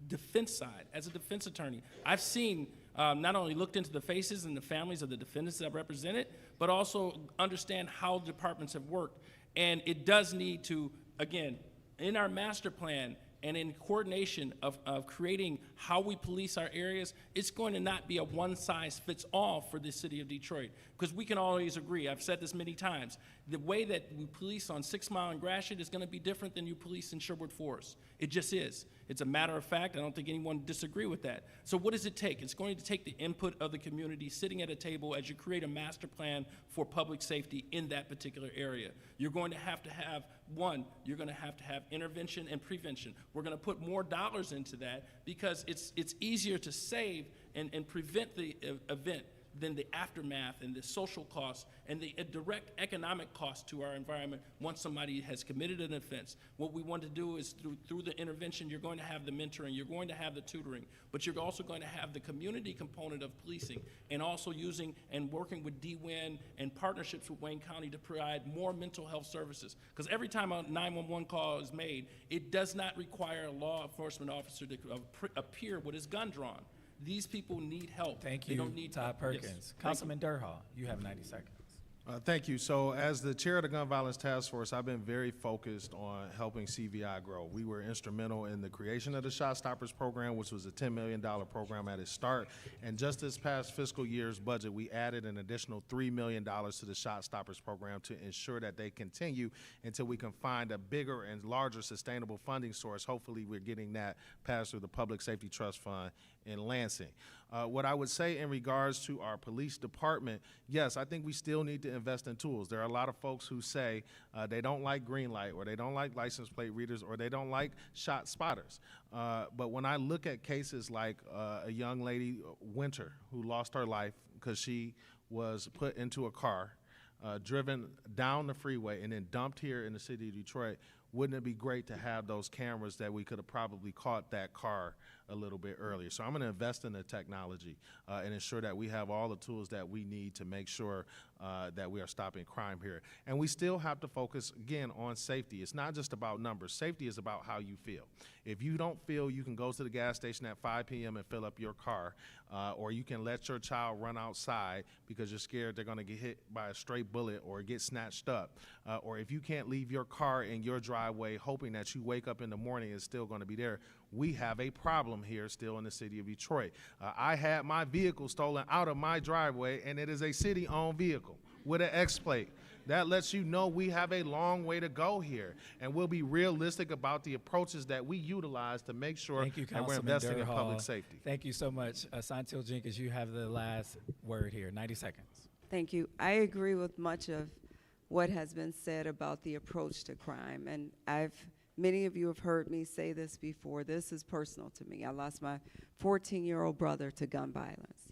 defense side. As a defense attorney, I've seen not only looked into the faces and the families of the defendants that I've represented, but also understand how departments have worked. And it does need to, again, in our master plan and in coordination of creating how we police our areas, it's going to not be a one-size-fits-all for the city of Detroit. Because we can always agree, I've said this many times, the way that we police on 6 Mile and Gratiot is going to be different than you police in Sherwood Forest. It just is. It's a matter of fact. I don't think anyone disagree with that. So what does it take? It's going to take the input of the community sitting at a table as you create a master plan for public safety in that particular area. You're going to have one, you're going to have intervention and prevention. We're going to put more dollars into that because it's easier to save and prevent the event than the aftermath and the social costs and the direct economic cost to our environment once somebody has committed an offense. What we want to do is through the intervention, you're going to have the mentoring, you're going to have the tutoring, but you're also going to have the community component of policing and also using and working with DWIN and partnerships with Wayne County to provide more mental health services. Because every time a 911 call is made, it does not require a law enforcement officer to appear with his gun drawn. These people need help. Thank They you, don't need Todd Yes. Perkins. Councilman Durhall, you have 90 seconds. Thank you. So as the chair of the Gun Violence Task Force, I've been very focused on helping CVI grow. We were instrumental in the creation of the Shot Stoppers program, which was a $10 million program at its start. And just this past fiscal year's budget, we added an additional $3 million to the Shot Stoppers program to ensure that they continue until we can find a bigger and larger sustainable funding source. Hopefully we're getting that passed through the Public Safety Trust Fund in Lansing. What I would say in regards to our police department, yes, I think we still need to invest in tools. There are a lot of folks who say they don't like green light, or they don't like license plate readers, or they don't like shot spotters. But when I look at cases like a young lady, Winter, who lost her life because she was put into a car, driven down the freeway, and then dumped here in the city of Detroit, wouldn't it be great to have those cameras that we could have probably caught that car a little bit earlier? So I'm going to invest in the technology and ensure that we have all the tools that we need to make sure that we are stopping crime here. And we still have to focus, again, on safety. It's not just about numbers. Safety is about how you feel. If you don't feel you can go to the gas station at 5 p.m. and fill up your car, or you can let your child run outside because you're scared they're going to get hit by a stray bullet or get snatched up, or if you can't leave your car in your driveway hoping that you wake up in the morning and it's still going to be there, we have a problem here still in the city of Detroit. I had my vehicle stolen out of my driveway, and it is a city-owned vehicle with an X plate. That lets you know we have a long way to go here, and we'll be realistic about the approaches that we utilize to make sure Thank you, that we're Councilman investing in Durhall. public safety. Thank you so much. Santil Jenkins, you have the last word here. 90 seconds. Thank you. I agree with much of what has been said about the approach to crime, and many of you have heard me say this before. This is personal to me. I lost my 14-year-old brother to gun violence.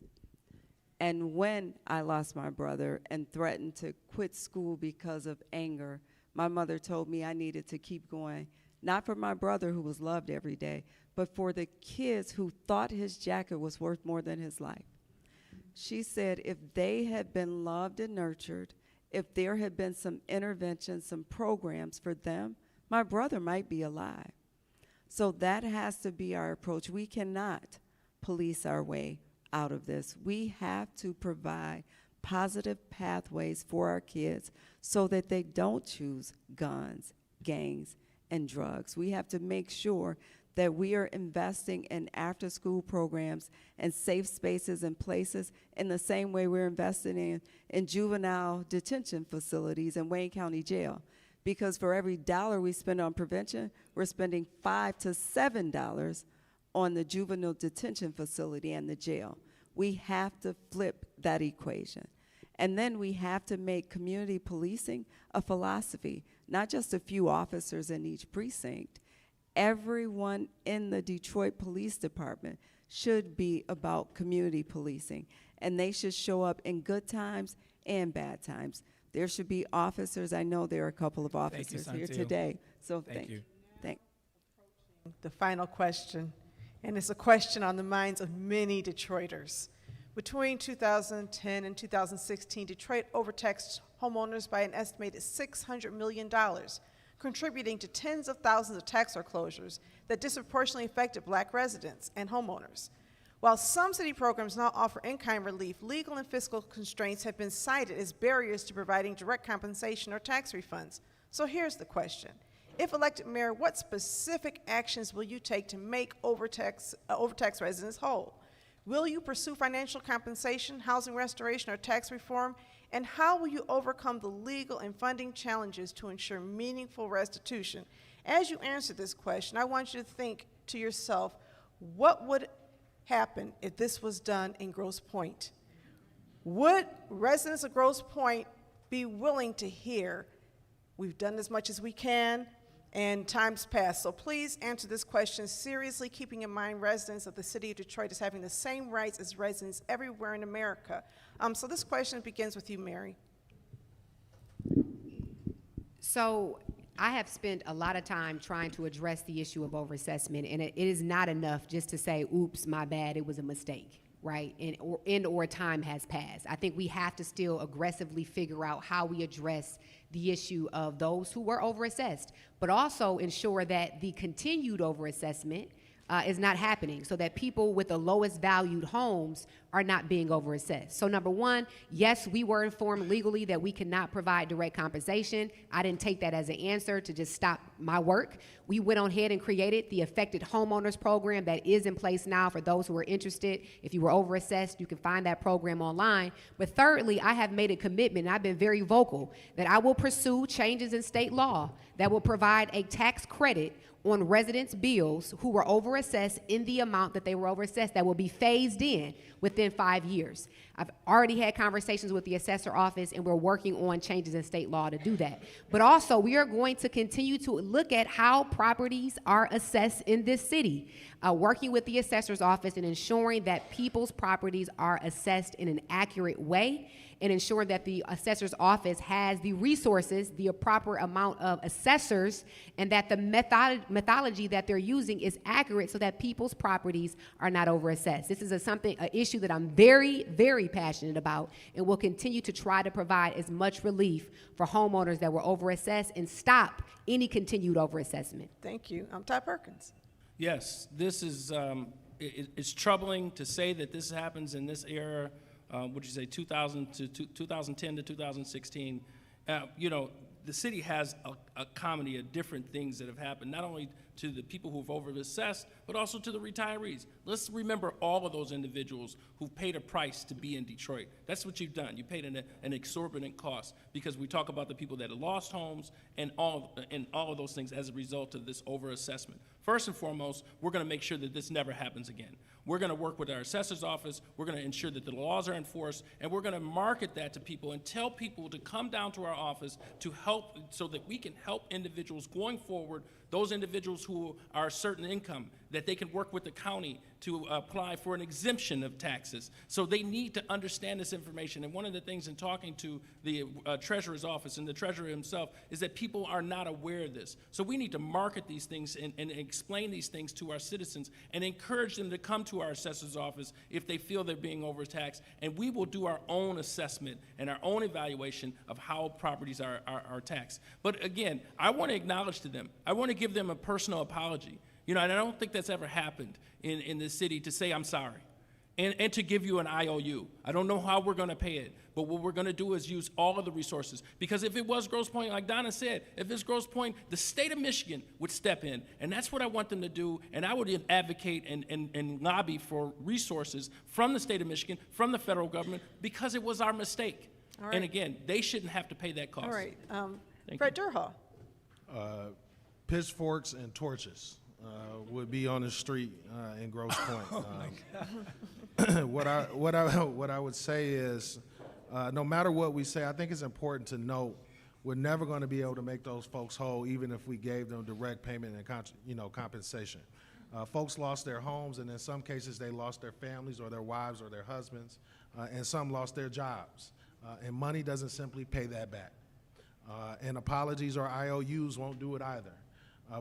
And when I lost my brother and threatened to quit school because of anger, my mother told me I needed to keep going, not for my brother who was loved every day, but for the kids who thought his jacket was worth more than his life. She said if they had been loved and nurtured, if there had been some intervention, some programs for them, my brother might be alive. So that has to be our approach. We cannot police our way out of this. We have to provide positive pathways for our kids so that they don't choose guns, gangs, and drugs. We have to make sure that we are investing in after-school programs and safe spaces and places in the same way we're investing in juvenile detention facilities in Wayne County Jail. Because for every dollar we spend on prevention, we're spending $5 to $7 on the juvenile detention facility and the jail. We have to flip that equation. And then we have to make community policing a philosophy, not just a few officers in each precinct. Everyone in the Detroit Police Department should be about community policing, and they should show up in good times and bad times. There should be officers. I know there are a couple of officers here today. So thank you. The final question, and it's a question on the minds of many Detroiters. Between 2010 and 2016, Detroit overtaxed homeowners by an estimated $600 million, contributing to tens of thousands of tax foreclosures that disproportionately affected Black residents and homeowners. While some city programs now offer in-kind relief, legal and fiscal constraints have been cited as barriers to providing direct compensation or tax refunds. So here's the question. If elected mayor, what specific actions will you take to make overtaxed residents whole? Will you pursue financial compensation, housing restoration, or tax reform? And how will you overcome the legal and funding challenges to ensure meaningful restitution? As you answer this question, I want you to think to yourself, what would happen if this was done in Grosse Pointe? Would residents of Grosse Pointe be willing to hear, we've done as much as we can, and time's passed? So please answer this question seriously, keeping in mind residents of the city of Detroit is having the same rights as residents everywhere in America. So this question begins with you, Mary. So I have spent a lot of time trying to address the issue of overassessment, and it is not enough just to say, oops, my bad, it was a mistake, right? And/or time has passed. I think we have to still aggressively figure out how we address the issue of those who were overassessed, but also ensure that the continued overassessment is not happening, so that people with the lowest valued homes are not being overassessed. So number one, yes, we were informed legally that we cannot provide direct compensation. I didn't take that as an answer to just stop my work. We went on ahead and created the Affected Homeowners Program that is in place now for those who are interested. If you were overassessed, you can find that program online. But thirdly, I have made a commitment, and I've been very vocal, that I will pursue changes in state law that will provide a tax credit on residents' bills who were overassessed in the amount that they were overassessed, that will be phased in within 5 years. I've already had conversations with the assessor office, and we're working on changes in state law to do that. But also, we are going to continue to look at how properties are assessed in this city, working with the assessor's office and ensuring that people's properties are assessed in an accurate way, and ensuring that the assessor's office has the resources, the proper amount of assessors, and that the methodology that they're using is accurate so that people's properties are not overassessed. This is an issue that I'm very, very passionate about, and will continue to try to provide as much relief for homeowners that were overassessed and stop any continued overassessment. Thank you. Todd Perkins. Yes, this is, it's troubling to say that this happens in this era. Would you say 2010 to 2016? You know, the city has a comedy of different things that have happened, not only to the people who've overassessed, but also to the retirees. Let's remember all of those individuals who paid a price to be in Detroit. That's what you've done. You paid an exorbitant cost, because we talk about the people that have lost homes and all of those things as a result of this overassessment. First and foremost, we're going to make sure that this never happens again. We're going to work with our assessor's office. We're going to ensure that the laws are enforced, and we're going to market that to people and tell people to come down to our office to help, so that we can help individuals going forward, those individuals who are a certain income, that they can work with the county to apply for an exemption of taxes. So they need to understand this information. And one of the things in talking to the treasurer's office and the treasurer himself is that people are not aware of this. So we need to market these things and explain these things to our citizens and encourage them to come to our assessor's office if they feel they're being overtaxed. And we will do our own assessment and our own evaluation of how properties are taxed. But again, I want to acknowledge to them, I want to give them a personal apology. You know, and I don't think that's ever happened in this city, to say I'm sorry and to give you an IOU. I don't know how we're going to pay it, but what we're going to do is use all of the resources. Because if it was Grosse Pointe, like Donna said, if it's Grosse Pointe, the state of Michigan would step in, and that's what I want them to do. And I would advocate and lobby for resources from the state of Michigan, from the federal government, because it was our mistake. All right. And again, they shouldn't have to pay that cost. All right. Thank Fred you. Durhall. Pitchforks and torches would be on the street in Grosse Pointe. What I would say is, no matter what we say, I think it's important to note we're never going to be able to make those folks whole, even if we gave them direct payment and compensation. Folks lost their homes, and in some cases they lost their families or their wives or their husbands, and some lost their jobs. And money doesn't simply pay that back. And apologies or IOUs won't do it either.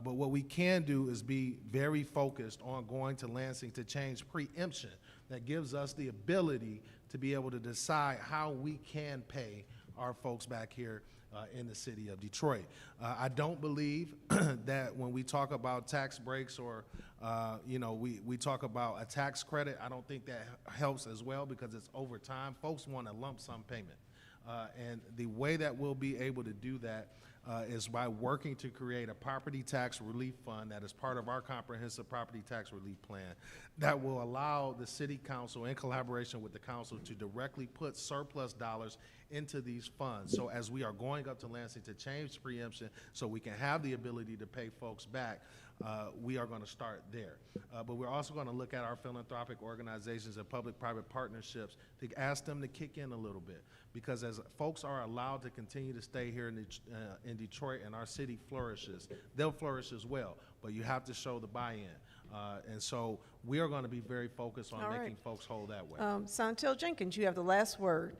But what we can do is be very focused on going to Lansing to change preemption that gives us the ability to be able to decide how we can pay our folks back here in the city of Detroit. I don't believe that when we talk about tax breaks or we talk about a tax credit, I don't think that helps as well, because it's over time. Folks want a lump sum payment. And the way that we'll be able to do that is by working to create a property tax relief fund that is part of our comprehensive property tax relief plan that will allow the city council, in collaboration with the council, to directly put surplus dollars into these funds. So as we are going up to Lansing to change preemption so we can have the ability to pay folks back, we are going to start there. But we're also going to look at our philanthropic organizations and public-private partnerships to ask them to kick in a little bit. Because as folks are allowed to continue to stay here in Detroit and our city flourishes, they'll flourish as well. But you have to show the buy-in. And so we are going to be very focused on All right. making folks whole that way. Santil Jenkins, you have the last word.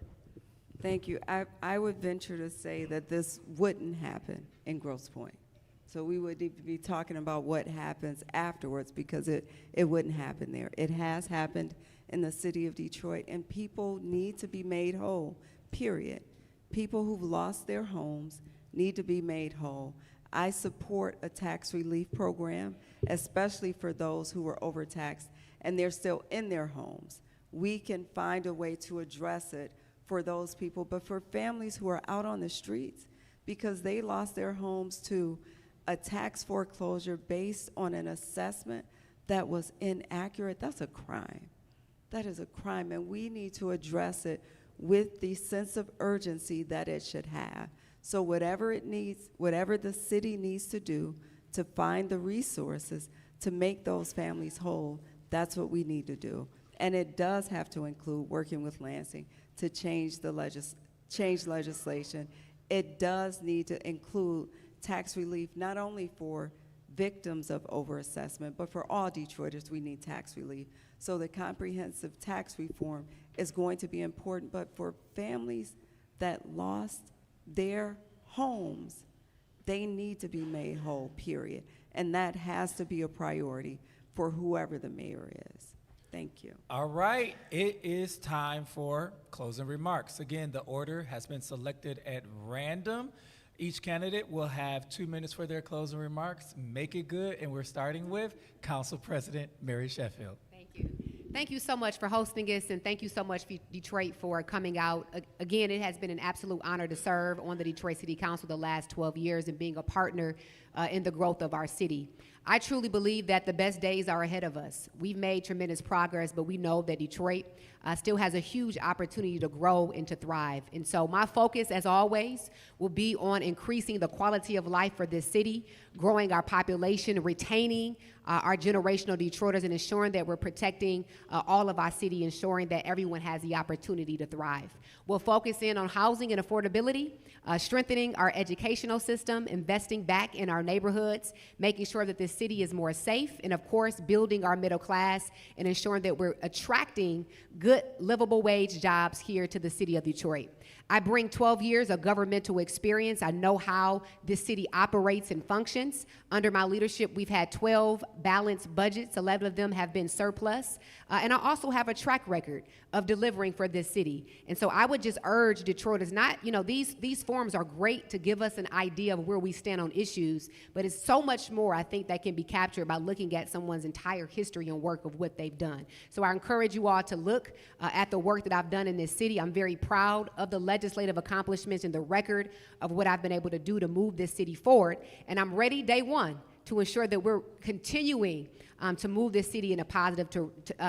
Thank you. I would venture to say that this wouldn't happen in Grosse Pointe. So we would be talking about what happens afterwards, because it wouldn't happen there. It has happened in the city of Detroit, and people need to be made whole, period. People who've lost their homes need to be made whole. I support a tax relief program, especially for those who were overtaxed and they're still in their homes. We can find a way to address it for those people, but for families who are out on the streets because they lost their homes to a tax foreclosure based on an assessment that was inaccurate, that's a crime. That is a crime, and we need to address it with the sense of urgency that it should have. So whatever it needs, whatever the city needs to do to find the resources to make those families whole, that's what we need to do. And it does have to include working with Lansing to change the legislation. It does need to include tax relief, not only for victims of overassessment, but for all Detroiters, we need tax relief. So the comprehensive tax reform is going to be important, but for families that lost their homes, they need to be made whole, period. And that has to be a priority for whoever the mayor is. Thank you. All right, it is time for closing remarks. Again, the order has been selected at random. Each candidate will have 2 minutes for their closing remarks. Make it good, and we're starting with Council President Mary Sheffield. Thank you. Thank you so much for hosting us, and thank you so much, Detroit, for coming out. Again, it has been an absolute honor to serve on the Detroit City Council the last 12 years and being a partner in the growth of our city. I truly believe that the best days are ahead of us. We've made tremendous progress, but we know that Detroit still has a huge opportunity to grow and to thrive. And so my focus, as always, will be on increasing the quality of life for this city, growing our population, retaining our generational Detroiters, and ensuring that we're protecting all of our city, ensuring that everyone has the opportunity to thrive. We'll focus in on housing and affordability, strengthening our educational system, investing back in our neighborhoods, making sure that this city is more safe, and of course, building our middle class and ensuring that we're attracting good, livable wage jobs here to the city of Detroit. I bring 12 years of governmental experience. I know how this city operates and functions. Under my leadership, we've had 12 balanced budgets. 11 of them have been surplus. And I also have a track record of delivering for this city. And so I would just urge Detroiters, these forums are great to give us an idea of where we stand on issues, but it's so much more, I think, that can be captured by looking at someone's entire history and work of what they've done. So I encourage you all to look at the work that I've done in this city. I'm very proud of the legislative accomplishments and the record of what I've been able to do to move this city forward. And I'm ready day one to ensure that we're continuing to move this city in a positive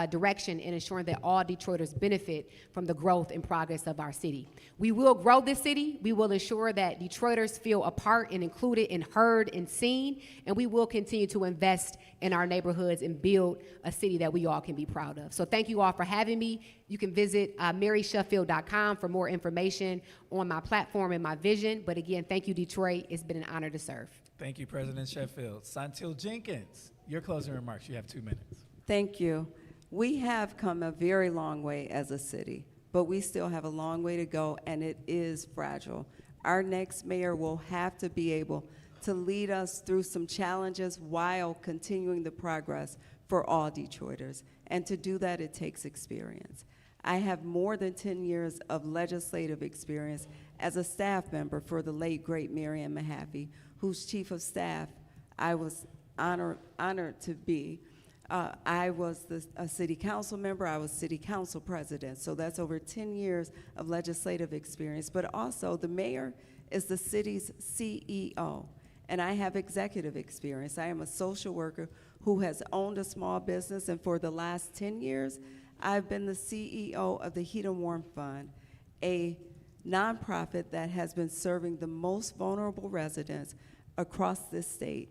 direction and ensuring that all Detroiters benefit from the growth and progress of our city. We will grow this city. We will ensure that Detroiters feel a part and included and heard and seen, and we will continue to invest in our neighborhoods and build a city that we all can be proud of. So thank you all for having me. You can visit marysheffield.com for more information on my platform and my vision. But again, thank you, Detroit. It's been an honor to serve. Thank you, President Sheffield. Santil Jenkins, your closing remarks. You have 2 minutes. Thank you. We have come a very long way as a city, but we still have a long way to go, and it is fragile. Our next mayor will have to be able to lead us through some challenges while continuing the progress for all Detroiters. And to do that, it takes experience. I have more than 10 years of legislative experience as a staff member for the late, great Marion Mahaffey, whose chief of staff I was honored to be. I was a city council member. I was city council president. So that's over 10 years of legislative experience. But also, the mayor is the city's CEO, and I have executive experience. I am a social worker who has owned a small business, and for the last 10 years, I've been the CEO of the Heat and Warmth Fund, a nonprofit that has been serving the most vulnerable residents across this state.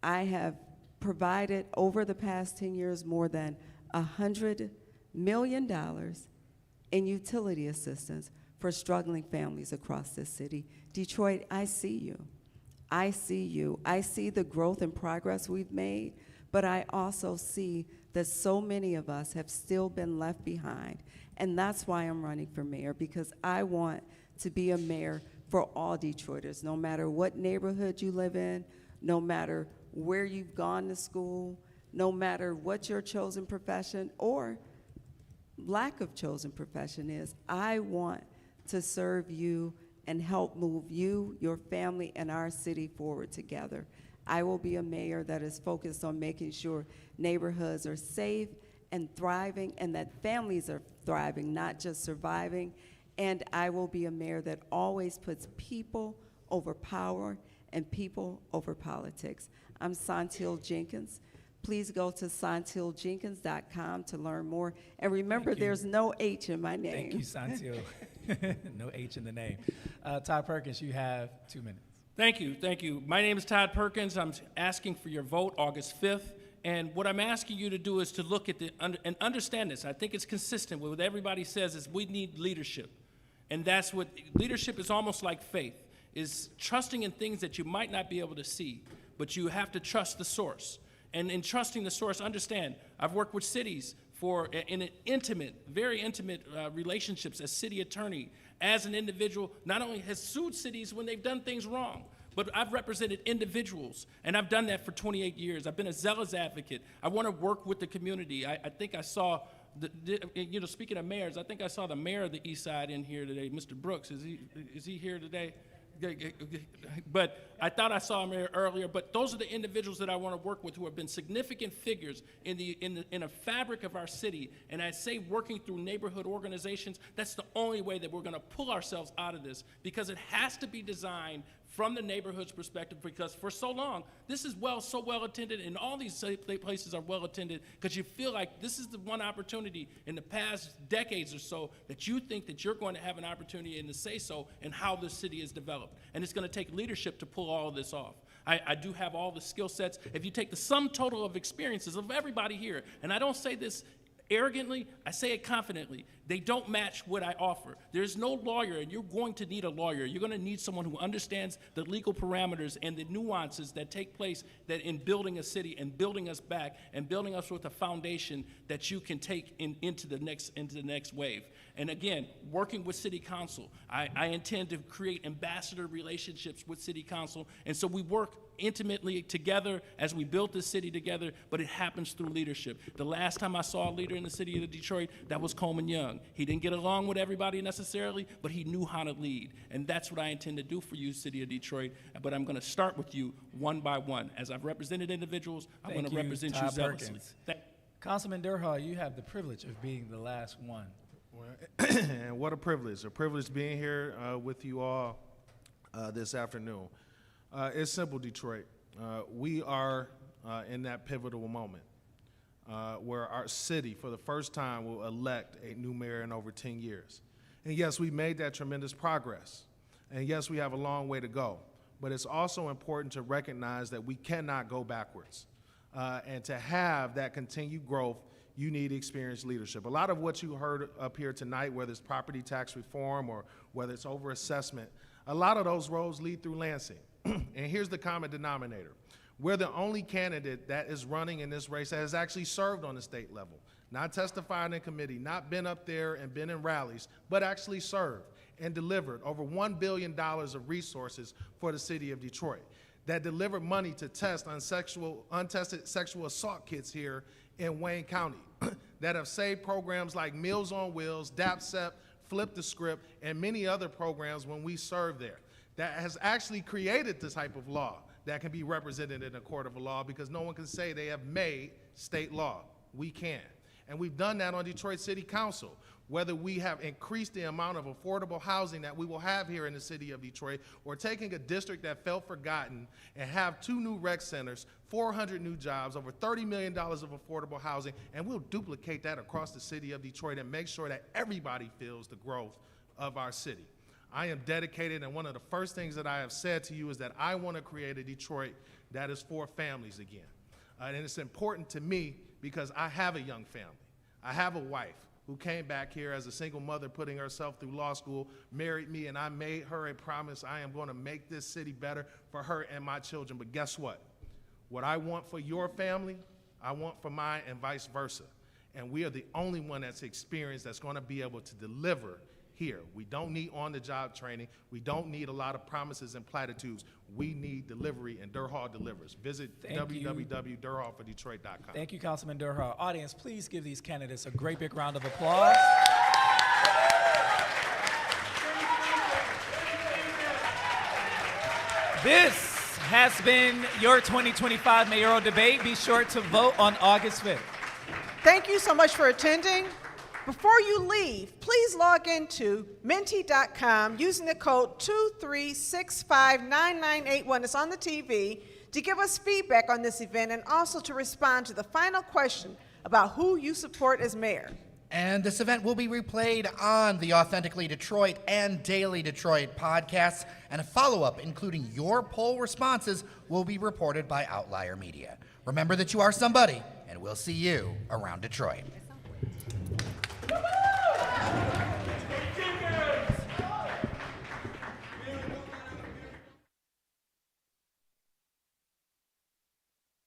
I have provided over the past 10 years more than $100 million in utility assistance for struggling families across this city. Detroit, I see you. I see you. I see the growth and progress we've made, but I also see that so many of us have still been left behind. And that's why I'm running for mayor, because I want to be a mayor for all Detroiters, no matter what neighborhood you live in, no matter where you've gone to school, no matter what your chosen profession or lack of chosen profession is. I want to serve you and help move you, your family, and our city forward together. I will be a mayor that is focused on making sure neighborhoods are safe and thriving, and that families are thriving, not just surviving. And I will be a mayor that always puts people over power and people over politics. I'm Santil Jenkins. Please go to santiljenkins.com to learn more. And remember, there's no H in my name. Thank you, Santil. No H in the name. Todd Perkins, you have 2 minutes. Thank you, thank you. My name is Todd Perkins. I'm asking for your vote August 5th. And what I'm asking you to do is to look at and understand this. I think it's consistent with what everybody says is we need leadership. And that's what, leadership is almost like faith, is trusting in things that you might not be able to see, but you have to trust the source. And in trusting the source, understand, I've worked with cities in an intimate, very intimate relationships as city attorney, as an individual, not only has sued cities when they've done things wrong, but I've represented individuals, and I've done that for 28 years. I've been a zealous advocate. I want to work with the community. I think I saw, speaking of mayors, I think I saw the mayor of the Eastside in here today, Mr. Brooks. Is he here today? But I thought I saw him earlier. But those are the individuals that I want to work with who have been significant figures in a fabric of our city. And I say working through neighborhood organizations, that's the only way that we're going to pull ourselves out of this, because it has to be designed from the neighborhood's perspective, because for so long, this is so well attended, and all these places are well attended, because you feel like this is the one opportunity in the past decades or so that you think that you're going to have an opportunity in the say-so in how this city is developed. And it's going to take leadership to pull all of this off. I do have all the skill sets. If you take the sum total of experiences of everybody here, and I don't say this arrogantly, I say it confidently, they don't match what I offer. There's no lawyer, and you're going to need a lawyer. You're going to need someone who understands the legal parameters and the nuances that take place that in building a city and building us back and building us with a foundation that you can take into the next wave. And again, working with City Council, I intend to create ambassador relationships with City Council, and so we work intimately together as we built this city together, but it happens through leadership. The last time I saw a leader in the city of Detroit, that was Coleman Young. He didn't get along with everybody necessarily, but he knew how to lead. And that's what I intend to do for you, city of Detroit. But I'm going to start with you one by one. As I've represented individuals, I want to represent you zealously. Councilman Durhal, you have the privilege of being the last one. Well, and what a privilege being here with you all this afternoon. It's simple, Detroit. We are in that pivotal moment where our city, for the first time, will elect a new mayor in over 10 years. And yes, we made that tremendous progress. And yes, we have a long way to go. But it's also important to recognize that we cannot go backwards. And to have that continued growth, you need experienced leadership. A lot of what you heard up here tonight, whether it's property tax reform or whether it's overassessment, a lot of those roads lead through Lansing. And here's the common denominator. We're the only candidate that is running in this race that has actually served on the state level, not testified in committee, not been up there and been in rallies, but actually served and delivered over $1 billion of resources for the city of Detroit, that delivered money to test on untested sexual assault kits here in Wayne County, that have saved programs like Meals on Wheels, DAPSEP, Flip the Script, and many other programs when we served there, that has actually created this type of law that can be represented in a court of law, because no one can say they have made state law. We can. And we've done that on Detroit City Council. Whether we have increased the amount of affordable housing that we will have here in the city of Detroit, or taking a district that felt forgotten and have 2 new rec centers, 400 new jobs, over $30 million of affordable housing, and we'll duplicate that across the city of Detroit and make sure that everybody feels the growth of our city. I am dedicated, and one of the first things that I have said to you is that I want to create a Detroit that is for families again. And it's important to me because I have a young family. I have a wife who came back here as a single mother, putting herself through law school, married me, and I made her a promise: I am going to make this city better for her and my children. But guess what? What I want for your family, I want for mine, and vice versa. And we are the only one that's experienced that's going to be able to deliver here. We don't need on-the-job training. We don't need a lot of promises and platitudes. We need delivery, and Durhal delivers. Visit www.durhalfordetroit.com. Thank you, Councilman Durhal. Audience, please give these candidates a great big round of applause. This has been your 2025 mayoral debate. Be sure to vote on August 5th. Thank you so much for attending. Before you leave, please log into menti.com using the code 23659981. It's on the TV, to give us feedback on this event and also to respond to the final question about who you support as mayor. And this event will be replayed on the Authentically Detroit and Daily Detroit podcasts, and a follow-up, including your poll responses, will be reported by Outlier Media. Remember that you are somebody, and we'll see you around Detroit.